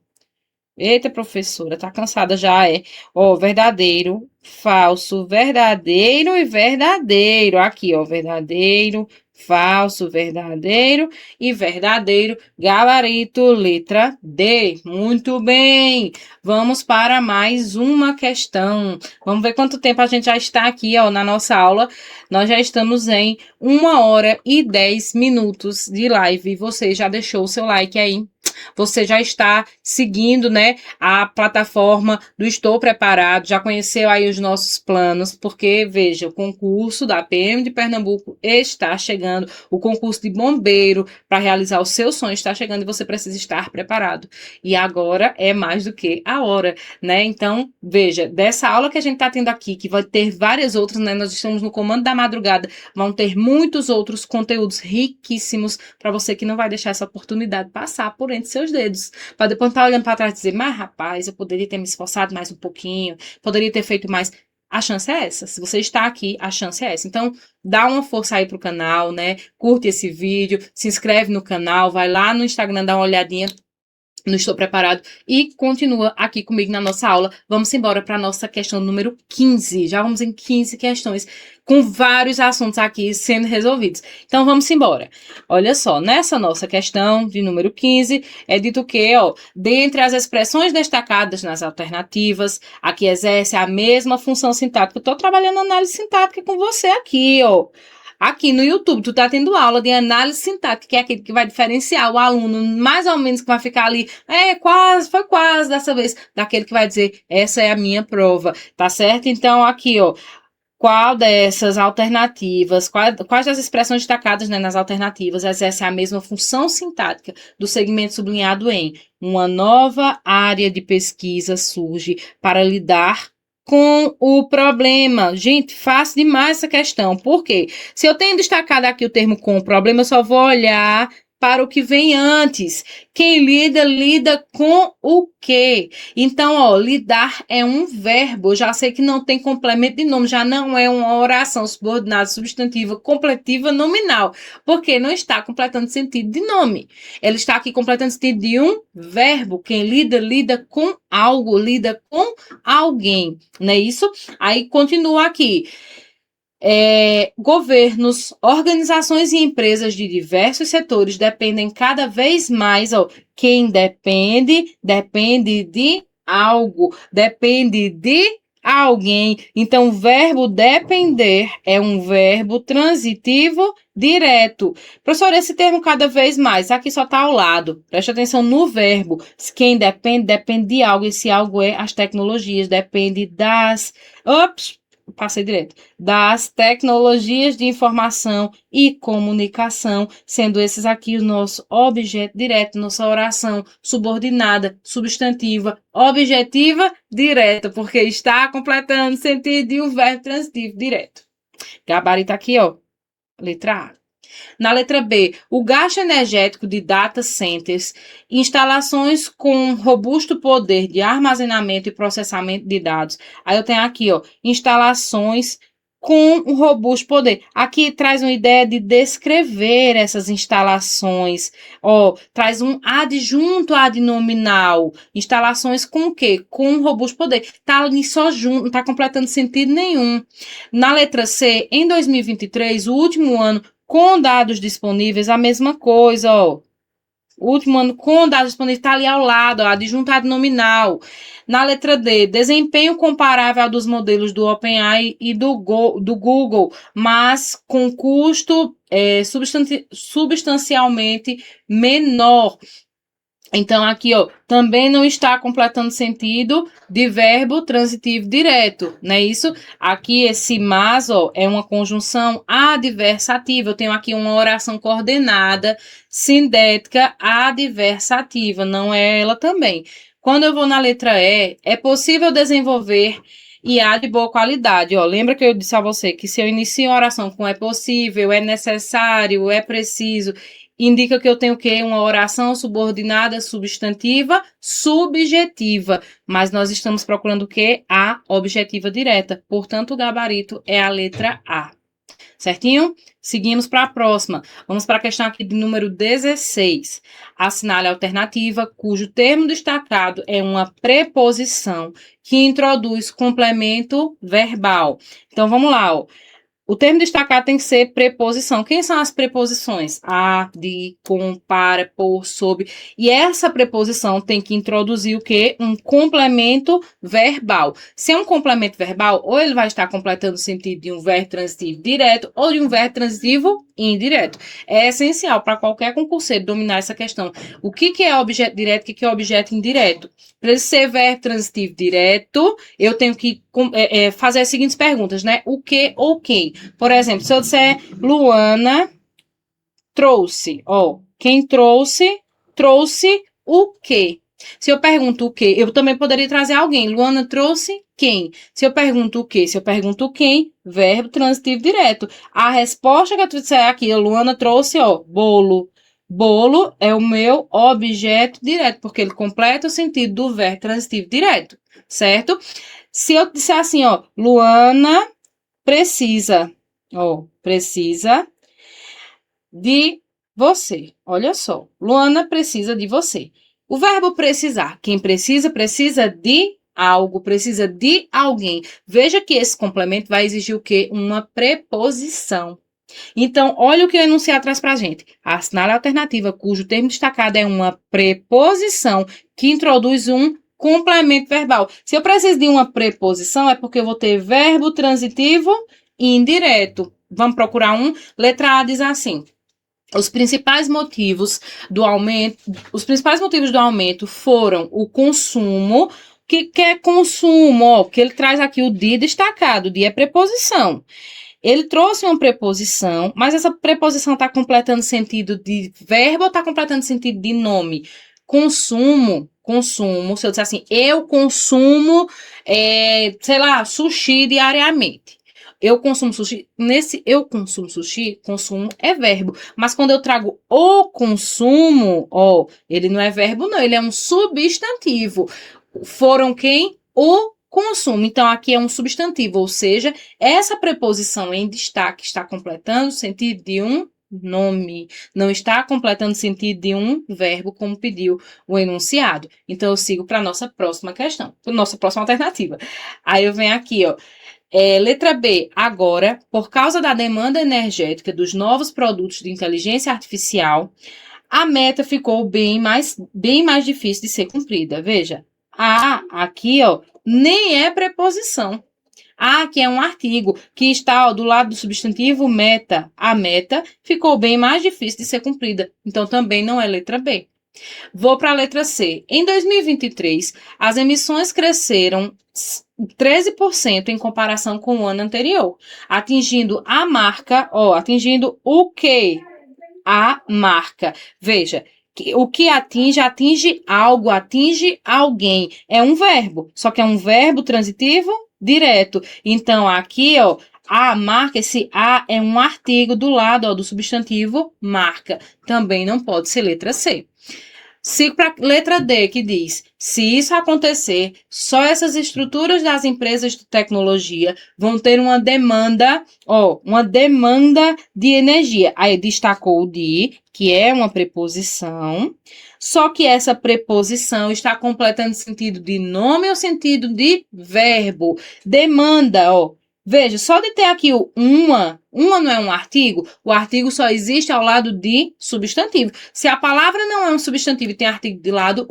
Eita, professora, tá cansada já, é. Ó, verdadeiro, falso, verdadeiro e verdadeiro. Aqui, ó, verdadeiro, falso, verdadeiro e verdadeiro. Gabarito, letra D. Muito bem. Vamos para mais uma questão. Vamos ver quanto tempo a gente já está aqui, ó, na nossa aula. Nós já estamos em 1 hora e 10 minutos de live. Você já deixou o seu like aí? Você já está seguindo, né, a plataforma do Estou Preparado, já conheceu aí os nossos planos, porque, veja, o concurso da PM de Pernambuco está chegando, o concurso de bombeiro para realizar o seu sonho está chegando e você precisa estar preparado. E agora é mais do que a hora, né? Então, veja, dessa aula que a gente está tendo aqui, que vai ter várias outras, né? Nós estamos no Comando da Madrugada, vão ter muitos outros conteúdos riquíssimos para você que não vai deixar essa oportunidade passar por entre seus dedos, para depois estar olhando para trás e dizer, mas rapaz, eu poderia ter me esforçado mais um pouquinho, poderia ter feito mais. A chance é essa. Se você está aqui, a chance é essa. Então, dá uma força aí pro canal, né? Curte esse vídeo, se inscreve no canal, vai lá no Instagram, dá uma olhadinha. Não estou preparado e continua aqui comigo na nossa aula. Vamos embora para a nossa questão número 15. Já vamos em 15 questões com vários assuntos aqui sendo resolvidos. Então vamos embora. Olha só, nessa nossa questão de número 15 é dito que, ó, dentre as expressões destacadas nas alternativas, aqui exerce a mesma função sintática. Eu estou trabalhando análise sintática com você aqui, ó. Aqui no YouTube, tu tá tendo aula de análise sintática, que é aquele que vai diferenciar o aluno, mais ou menos, que vai ficar ali, foi quase dessa vez, daquele que vai dizer, essa é a minha prova, tá certo? Então, aqui, ó, qual dessas alternativas, quais das expressões destacadas, né, nas alternativas exerce a mesma função sintática do segmento sublinhado em uma nova área de pesquisa surge para lidar com o problema. Gente, fácil demais essa questão. Por quê? Se eu tenho destacado aqui o termo com o problema, eu só vou olhar para o que vem antes. Quem lida, lida com o quê? Então, ó, lidar é um verbo. Eu já sei que não tem complemento de nome, já não é uma oração subordinada, substantiva, completiva, nominal, porque não está completando sentido de nome. Ela está aqui completando sentido de um verbo. Quem lida, lida com algo, lida com alguém, não é isso? Aí continua aqui. Governos, organizações e empresas de diversos setores dependem cada vez mais, ó, quem depende, depende de algo, depende de alguém. Então, o verbo depender é um verbo transitivo direto. Professor, esse termo cada vez mais, aqui só está ao lado. Preste atenção no verbo. Quem depende, depende de algo. Esse algo é as tecnologias, depende das... Ops! Passei direto, das tecnologias de informação e comunicação, sendo esses aqui o nosso objeto direto, nossa oração subordinada, substantiva, objetiva, direta, porque está completando sentido de um verbo transitivo direto. Gabarito aqui, ó, letra A. Na letra B, o gasto energético de data centers, instalações com robusto poder de armazenamento e processamento de dados. Aí eu tenho aqui, ó, instalações com um robusto poder. Aqui traz uma ideia de descrever essas instalações. Ó, traz um adjunto adnominal. Instalações com o quê? Com um robusto poder. Tá ali só junto, não tá completando sentido nenhum. Na letra C, em 2023, o último ano com dados disponíveis, a mesma coisa, ó. O último ano com dados disponíveis está ali ao lado, ó, adjuntado nominal. Na letra D, desempenho comparável ao dos modelos do OpenAI e do Google, mas com custo substancialmente menor. Então, aqui, ó, também não está completando sentido de verbo transitivo direto, não é isso? Aqui, esse mas, ó, é uma conjunção adversativa. Eu tenho aqui uma oração coordenada, sindética, adversativa. Não é ela também. Quando eu vou na letra E, é possível desenvolver IA de boa qualidade. Ó, lembra que eu disse a você que se eu inicio uma oração com é possível, é necessário, é preciso, indica que eu tenho o quê? Uma oração subordinada, substantiva, subjetiva. Mas nós estamos procurando o quê? A objetiva direta. Portanto, o gabarito é a letra A. Certinho? Seguimos para a próxima. Vamos para a questão aqui de número 16. Assinale a alternativa cujo termo destacado é uma preposição que introduz complemento verbal. Então, vamos lá, ó. O termo destacado tem que ser preposição. Quem são as preposições? A, de, com, para, por, sob. E essa preposição tem que introduzir o quê? Um complemento verbal. Se é um complemento verbal, ou ele vai estar completando o sentido de um verbo transitivo direto ou de um verbo transitivo indireto. É essencial para qualquer concurseiro dominar essa questão. O que é objeto direto e o que é objeto indireto? Para ele ser verbo transitivo direto, eu tenho que fazer as seguintes perguntas, né? O que ou quem? Por exemplo, se eu disser Luana trouxe, ó, quem trouxe, trouxe o quê? Se eu pergunto o quê, eu também poderia trazer alguém. Luana trouxe quem? Se eu pergunto o quê? Se eu pergunto quem, verbo transitivo direto. A resposta que eu disser aqui, Luana trouxe, ó, bolo. Bolo é o meu objeto direto, porque ele completa o sentido do verbo transitivo direto, certo? Se eu disser assim, ó, Luana precisa, ó, precisa de você. Olha só, Luana precisa de você. O verbo precisar, quem precisa, precisa de algo, precisa de alguém. Veja que esse complemento vai exigir o quê? Uma preposição. Então, olha o que o enunciado traz para a gente. Assinale a alternativa cujo termo destacado é uma preposição que introduz um complemento verbal. Se eu preciso de uma preposição, é porque eu vou ter verbo transitivo indireto. Vamos procurar um. Letra A diz assim. Os principais motivos do aumento foram o consumo. O que é consumo? Ó, porque ele traz aqui o de destacado. O de é preposição. Ele trouxe uma preposição, mas essa preposição está completando sentido de verbo ou está completando sentido de nome? Consumo. Se eu disser assim, eu consumo, sei lá, sushi diariamente. Eu consumo sushi. Nesse eu consumo sushi, consumo é verbo. Mas quando eu trago o consumo, ó, ele não é verbo, não, ele é um substantivo. Foram quem? O consumo. Então, aqui é um substantivo, ou seja, essa preposição em destaque está completando o sentido de um nome, não está completando o sentido de um verbo, como pediu o enunciado. Então, eu sigo para a nossa próxima questão, para a nossa próxima alternativa. Aí eu venho aqui, ó. Letra B. Agora, por causa da demanda energética dos novos produtos de inteligência artificial, a meta ficou bem mais difícil de ser cumprida. Veja, a aqui, ó, nem é preposição. A que é um artigo que está ó, do lado do substantivo meta. A meta ficou bem mais difícil de ser cumprida. Então, também não é letra B. Vou para a letra C. Em 2023, as emissões cresceram 13% em comparação com o ano anterior, atingindo a marca, ó, atingindo o quê? A marca. Veja, o que atinge algo, atinge alguém. É um verbo, só que é um verbo transitivo direto. Então, aqui, ó, a marca, esse a é um artigo do lado, ó, do substantivo marca. Também não pode ser letra C. Sigo para a letra D, que diz, se isso acontecer, só essas estruturas das empresas de tecnologia vão ter uma demanda de energia. Aí destacou o de, que é uma preposição, só que essa preposição está completando sentido de nome ou sentido de verbo. Demanda, ó. Veja, só de ter aqui o uma não é um artigo, o artigo só existe ao lado de substantivo. Se a palavra não é um substantivo e tem artigo de lado,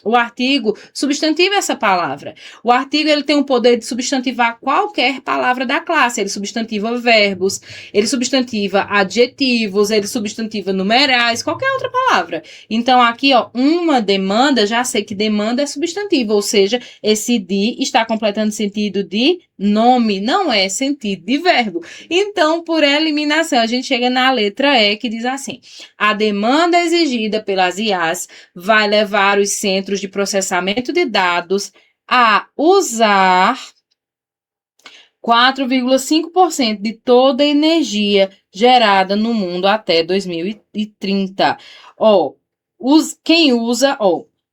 o artigo substantiva essa palavra. O artigo ele tem o poder de substantivar qualquer palavra da classe. Ele substantiva verbos, ele substantiva adjetivos, ele substantiva numerais, qualquer outra palavra. Então, aqui, ó, uma demanda, já sei que demanda é substantivo, ou seja, esse de está completando sentido de nome, não é sentido de verbo. verbo. Então, por eliminação, a gente chega na letra E, que diz assim: a demanda exigida pelas IAs vai levar os centros de processamento de dados a usar 4,5% de toda a energia gerada no mundo até 2030.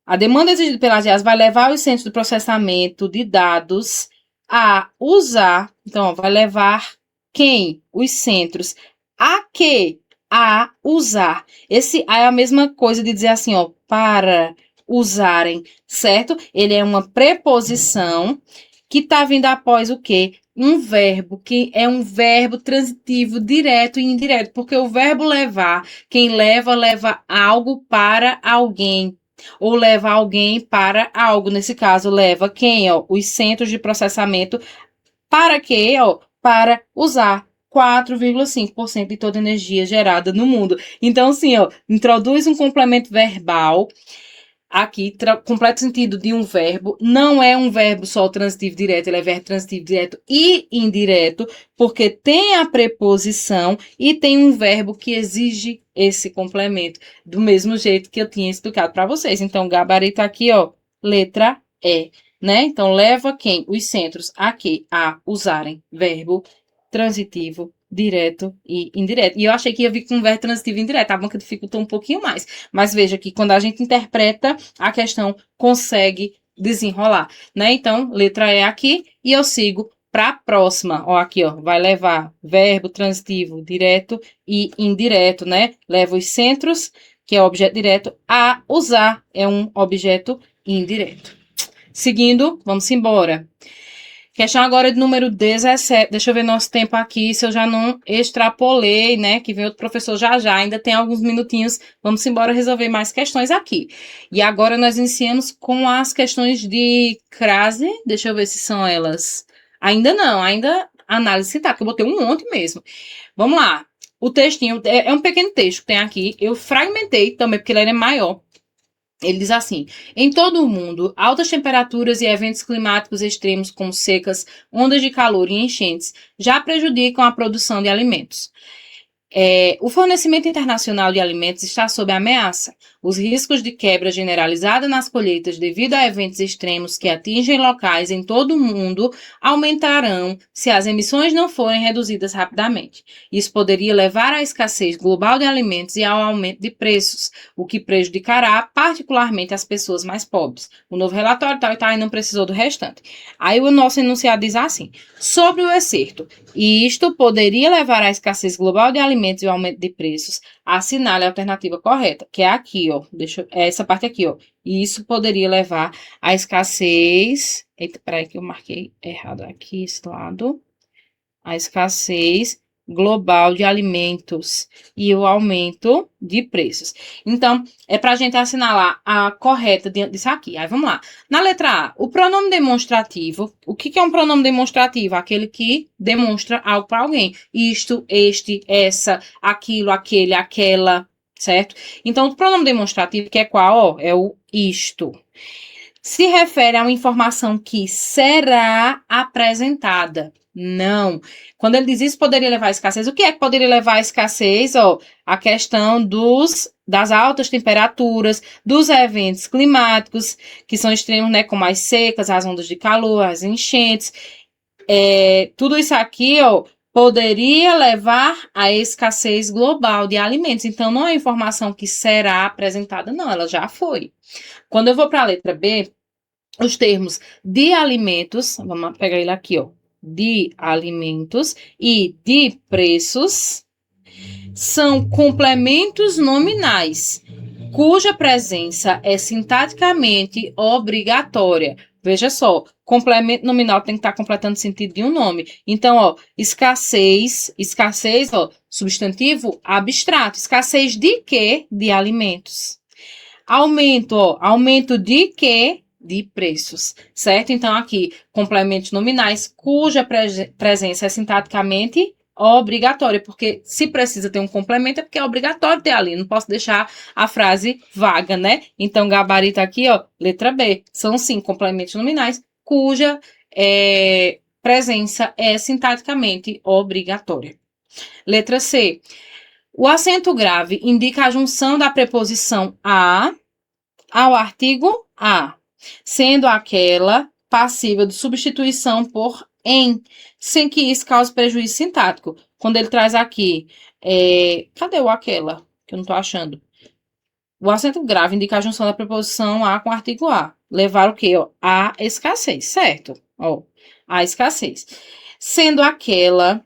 A demanda exigida pelas IAs vai levar os centros de processamento de dados a usar, então, vai levar quem? Os centros. A quê? A usar. Esse A é a mesma coisa de dizer assim, para usarem, certo? Ele é uma preposição que está vindo após o quê? Um verbo, que é um verbo transitivo direto e indireto, porque o verbo levar, quem leva, leva algo para alguém, ou leva alguém para algo. Nesse caso, leva quem? Os centros de processamento. Para quê? Para usar 4,5% de toda a energia gerada no mundo. Então, assim, introduz um complemento verbal aqui, completo sentido de um verbo. Não é um verbo só transitivo direto, ele é verbo transitivo direto e indireto, porque tem a preposição e tem um verbo que exige esse complemento, do mesmo jeito que eu tinha explicado para vocês. Então, gabarito aqui, letra E, né? Então, leva quem? Os centros aqui a usarem verbo transitivo direto e indireto. E eu achei que ia vir com verbo transitivo e indireto, a banca dificultou um pouquinho mais. Mas veja que quando a gente interpreta, a questão consegue desenrolar, né? Então, letra E aqui, e eu sigo para a próxima. Aqui, vai levar verbo transitivo direto e indireto, né? Leva os centros, que é objeto direto, a usar, é um objeto indireto. Seguindo, vamos embora. Questão agora de número 17. Deixa eu ver nosso tempo aqui, se eu já não extrapolei, né? Que vem outro professor já. Ainda tem alguns minutinhos. Vamos embora resolver mais questões aqui. E agora nós iniciamos com as questões de crase. Deixa eu ver se são elas. Ainda não, ainda análise sintática. Eu botei um monte mesmo. Vamos lá. O textinho é um pequeno texto que tem aqui. Eu fragmentei também, porque ele é maior. Ele diz assim: em todo o mundo, altas temperaturas e eventos climáticos extremos como secas, ondas de calor e enchentes já prejudicam a produção de alimentos. O fornecimento internacional de alimentos está sob ameaça. Os riscos de quebra generalizada nas colheitas devido a eventos extremos que atingem locais em todo o mundo aumentarão se as emissões não forem reduzidas rapidamente. Isso poderia levar à escassez global de alimentos e ao aumento de preços, o que prejudicará particularmente as pessoas mais pobres. O novo relatório e não precisou do restante. Aí o nosso enunciado diz assim: sobre o excerto, e isto poderia levar à escassez global de alimentos e ao aumento de preços, assinale a alternativa correta, que é aqui, essa parte aqui, E isso poderia levar à escassez. Eita, peraí que eu marquei errado aqui, esse lado. A escassez global de alimentos e o aumento de preços. Então, é para a gente assinalar a correta diante disso aqui. Aí, vamos lá. Na letra A, o pronome demonstrativo. O que é um pronome demonstrativo? Aquele que demonstra algo para alguém. Isto, este, essa, aquilo, aquele, aquela, certo? Então, o pronome demonstrativo, que é qual? É o isto. Se refere a uma informação que será apresentada. Não. Quando ele diz isso, poderia levar à escassez. O que é que poderia levar à escassez? A questão das altas temperaturas, dos eventos climáticos, que são extremos, né? Como as secas, as ondas de calor, as enchentes. Tudo isso aqui, poderia levar à escassez global de alimentos. Então, não é informação que será apresentada, não. Ela já foi. Quando eu vou para a letra B, os termos de alimentos, vamos pegar ele aqui, de alimentos e de preços, são complementos nominais, cuja presença é sintaticamente obrigatória. Veja só, complemento nominal tem que estar completando o sentido de um nome. Então, escassez, substantivo abstrato. Escassez de quê? De alimentos. Aumento de quê? De preços, certo? Então, aqui, complementos nominais, cuja presença é sintaticamente obrigatória, porque se precisa ter um complemento, é porque é obrigatório ter ali, não posso deixar a frase vaga, né? Então, gabarito aqui, letra B, são sim complementos nominais, cuja presença é sintaticamente obrigatória. Letra C. O acento grave indica a junção da preposição a ao artigo a, sendo aquela passível de substituição por em, sem que isso cause prejuízo sintático. Quando ele traz aqui, cadê o aquela? Que eu não tô achando. O acento grave indica a junção da preposição a com o artigo a. Levar o quê? Ó, a escassez, certo? Ó, a escassez. Sendo aquela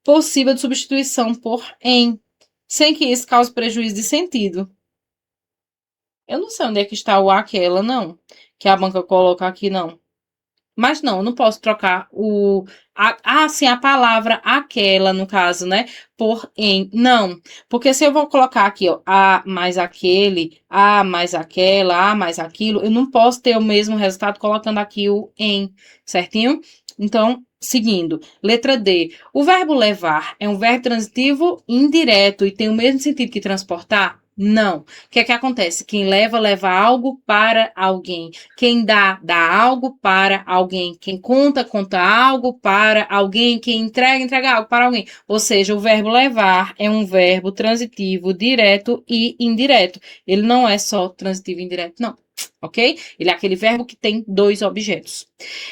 possível de substituição por em, sem que isso cause prejuízo de sentido. Eu não sei onde é que está o aquela, não. Que a banca coloca aqui, não. Mas não, eu não posso trocar sim, a palavra aquela, no caso, né? Por em. Não. Porque se eu vou colocar aqui, ó, a mais aquele, a mais aquela, a mais aquilo, eu não posso ter o mesmo resultado colocando aqui o em, certinho? Então, seguindo. Letra D. O verbo levar é um verbo transitivo indireto e tem o mesmo sentido que transportar? Não. O que é que acontece? Quem leva, leva algo para alguém. Quem dá, dá algo para alguém. Quem conta, conta algo para alguém. Quem entrega, entrega algo para alguém. Ou seja, o verbo levar é um verbo transitivo direto e indireto. Ele não é só transitivo e indireto, não. Ok? Ele é aquele verbo que tem dois objetos.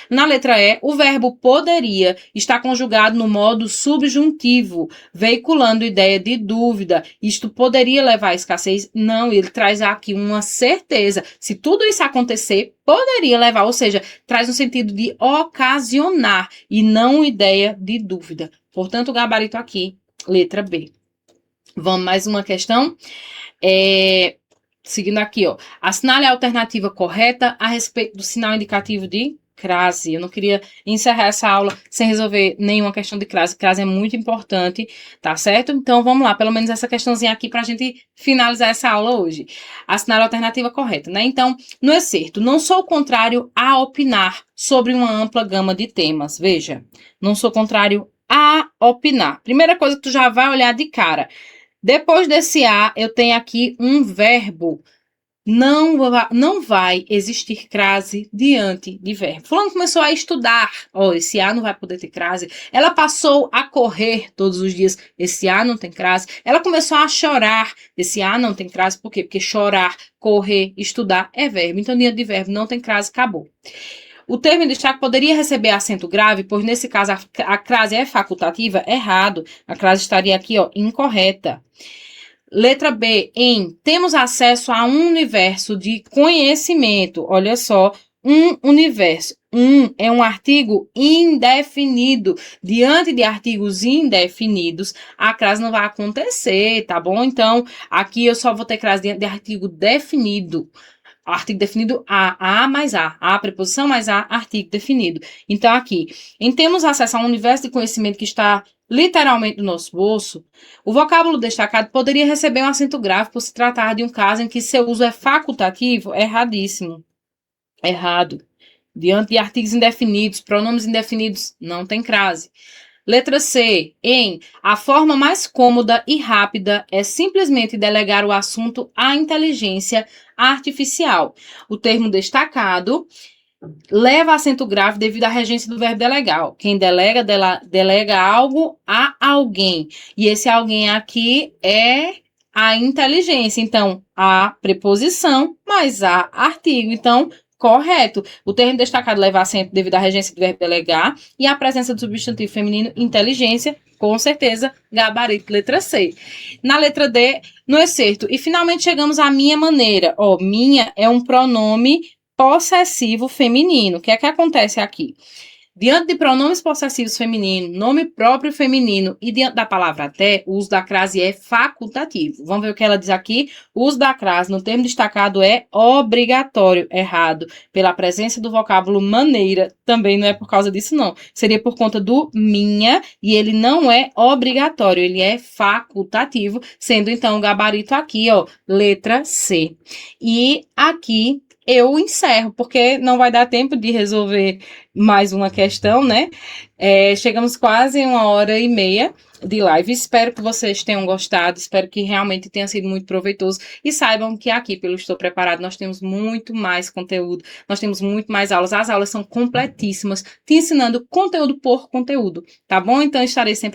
Na letra E, o verbo poderia está conjugado no modo subjuntivo, veiculando ideia de dúvida. Isto poderia levar à escassez? Não, ele traz aqui uma certeza. Se tudo isso acontecer, poderia levar, ou seja, traz um sentido de ocasionar e não ideia de dúvida. Portanto, o gabarito aqui, letra B. Vamos mais uma questão? Seguindo aqui, ó. Assinale a alternativa correta a respeito do sinal indicativo de crase. Eu não queria encerrar essa aula sem resolver nenhuma questão de crase. Crase é muito importante, tá certo? Então, vamos lá, pelo menos essa questãozinha aqui pra gente finalizar essa aula hoje. Assinale a alternativa correta, né? Então, no excerto, não sou contrário a opinar sobre uma ampla gama de temas. Veja, não sou contrário a opinar. Primeira coisa que tu já vai olhar de cara. Depois desse a, eu tenho aqui um verbo. Não vai existir crase diante de verbo. Fulano começou a estudar. Esse a não vai poder ter crase. Ela passou a correr todos os dias. Esse a não tem crase. Ela começou a chorar. Esse a não tem crase. Por quê? Porque chorar, correr, estudar é verbo. Então, diante de verbo não tem crase, acabou. O termo em destaque poderia receber acento grave, pois nesse caso a crase é facultativa? Errado. A crase estaria aqui, ó, incorreta. Letra B, temos acesso a um universo de conhecimento. Olha só, um universo. É um artigo indefinido. Diante de artigos indefinidos, a crase não vai acontecer, tá bom? Então, aqui eu só vou ter crase diante de artigo definido. Artigo definido a mais a preposição mais a, artigo definido. Então, aqui, temos acesso a um universo de conhecimento que está literalmente no nosso bolso, o vocábulo destacado poderia receber um acento grave por se tratar de um caso em que seu uso é facultativo. Erradíssimo. Errado. Diante de artigos indefinidos, pronomes indefinidos, não tem crase. Letra C, a forma mais cômoda e rápida é simplesmente delegar o assunto à inteligência artificial. O termo destacado leva acento grave devido à regência do verbo delegar. Quem delega, delega algo a alguém. E esse alguém aqui é a inteligência. Então, a preposição mais a artigo. Então, correto. O termo destacado leva acento devido à regência do verbo delegar e à presença do substantivo feminino inteligência, com certeza, gabarito, letra C. Na letra D, no excerto. E finalmente chegamos à minha maneira. Minha é um pronome possessivo feminino. O que é que acontece aqui? Diante de pronomes possessivos femininos, nome próprio feminino e diante da palavra até, o uso da crase é facultativo. Vamos ver o que ela diz aqui? O uso da crase no termo destacado é obrigatório. Errado. Pela presença do vocábulo maneira, também não é por causa disso, não. Seria por conta do minha e ele não é obrigatório, ele é facultativo, sendo então o gabarito aqui, letra C. E aqui eu encerro, porque não vai dar tempo de resolver mais uma questão, né? Chegamos quase 1h30. de live. Espero que vocês tenham gostado, espero que realmente tenha sido muito proveitoso e saibam que aqui pelo Estou Preparado nós temos muito mais conteúdo, nós temos muito mais aulas, as aulas são completíssimas, te ensinando conteúdo por conteúdo, tá bom? Então estarei sempre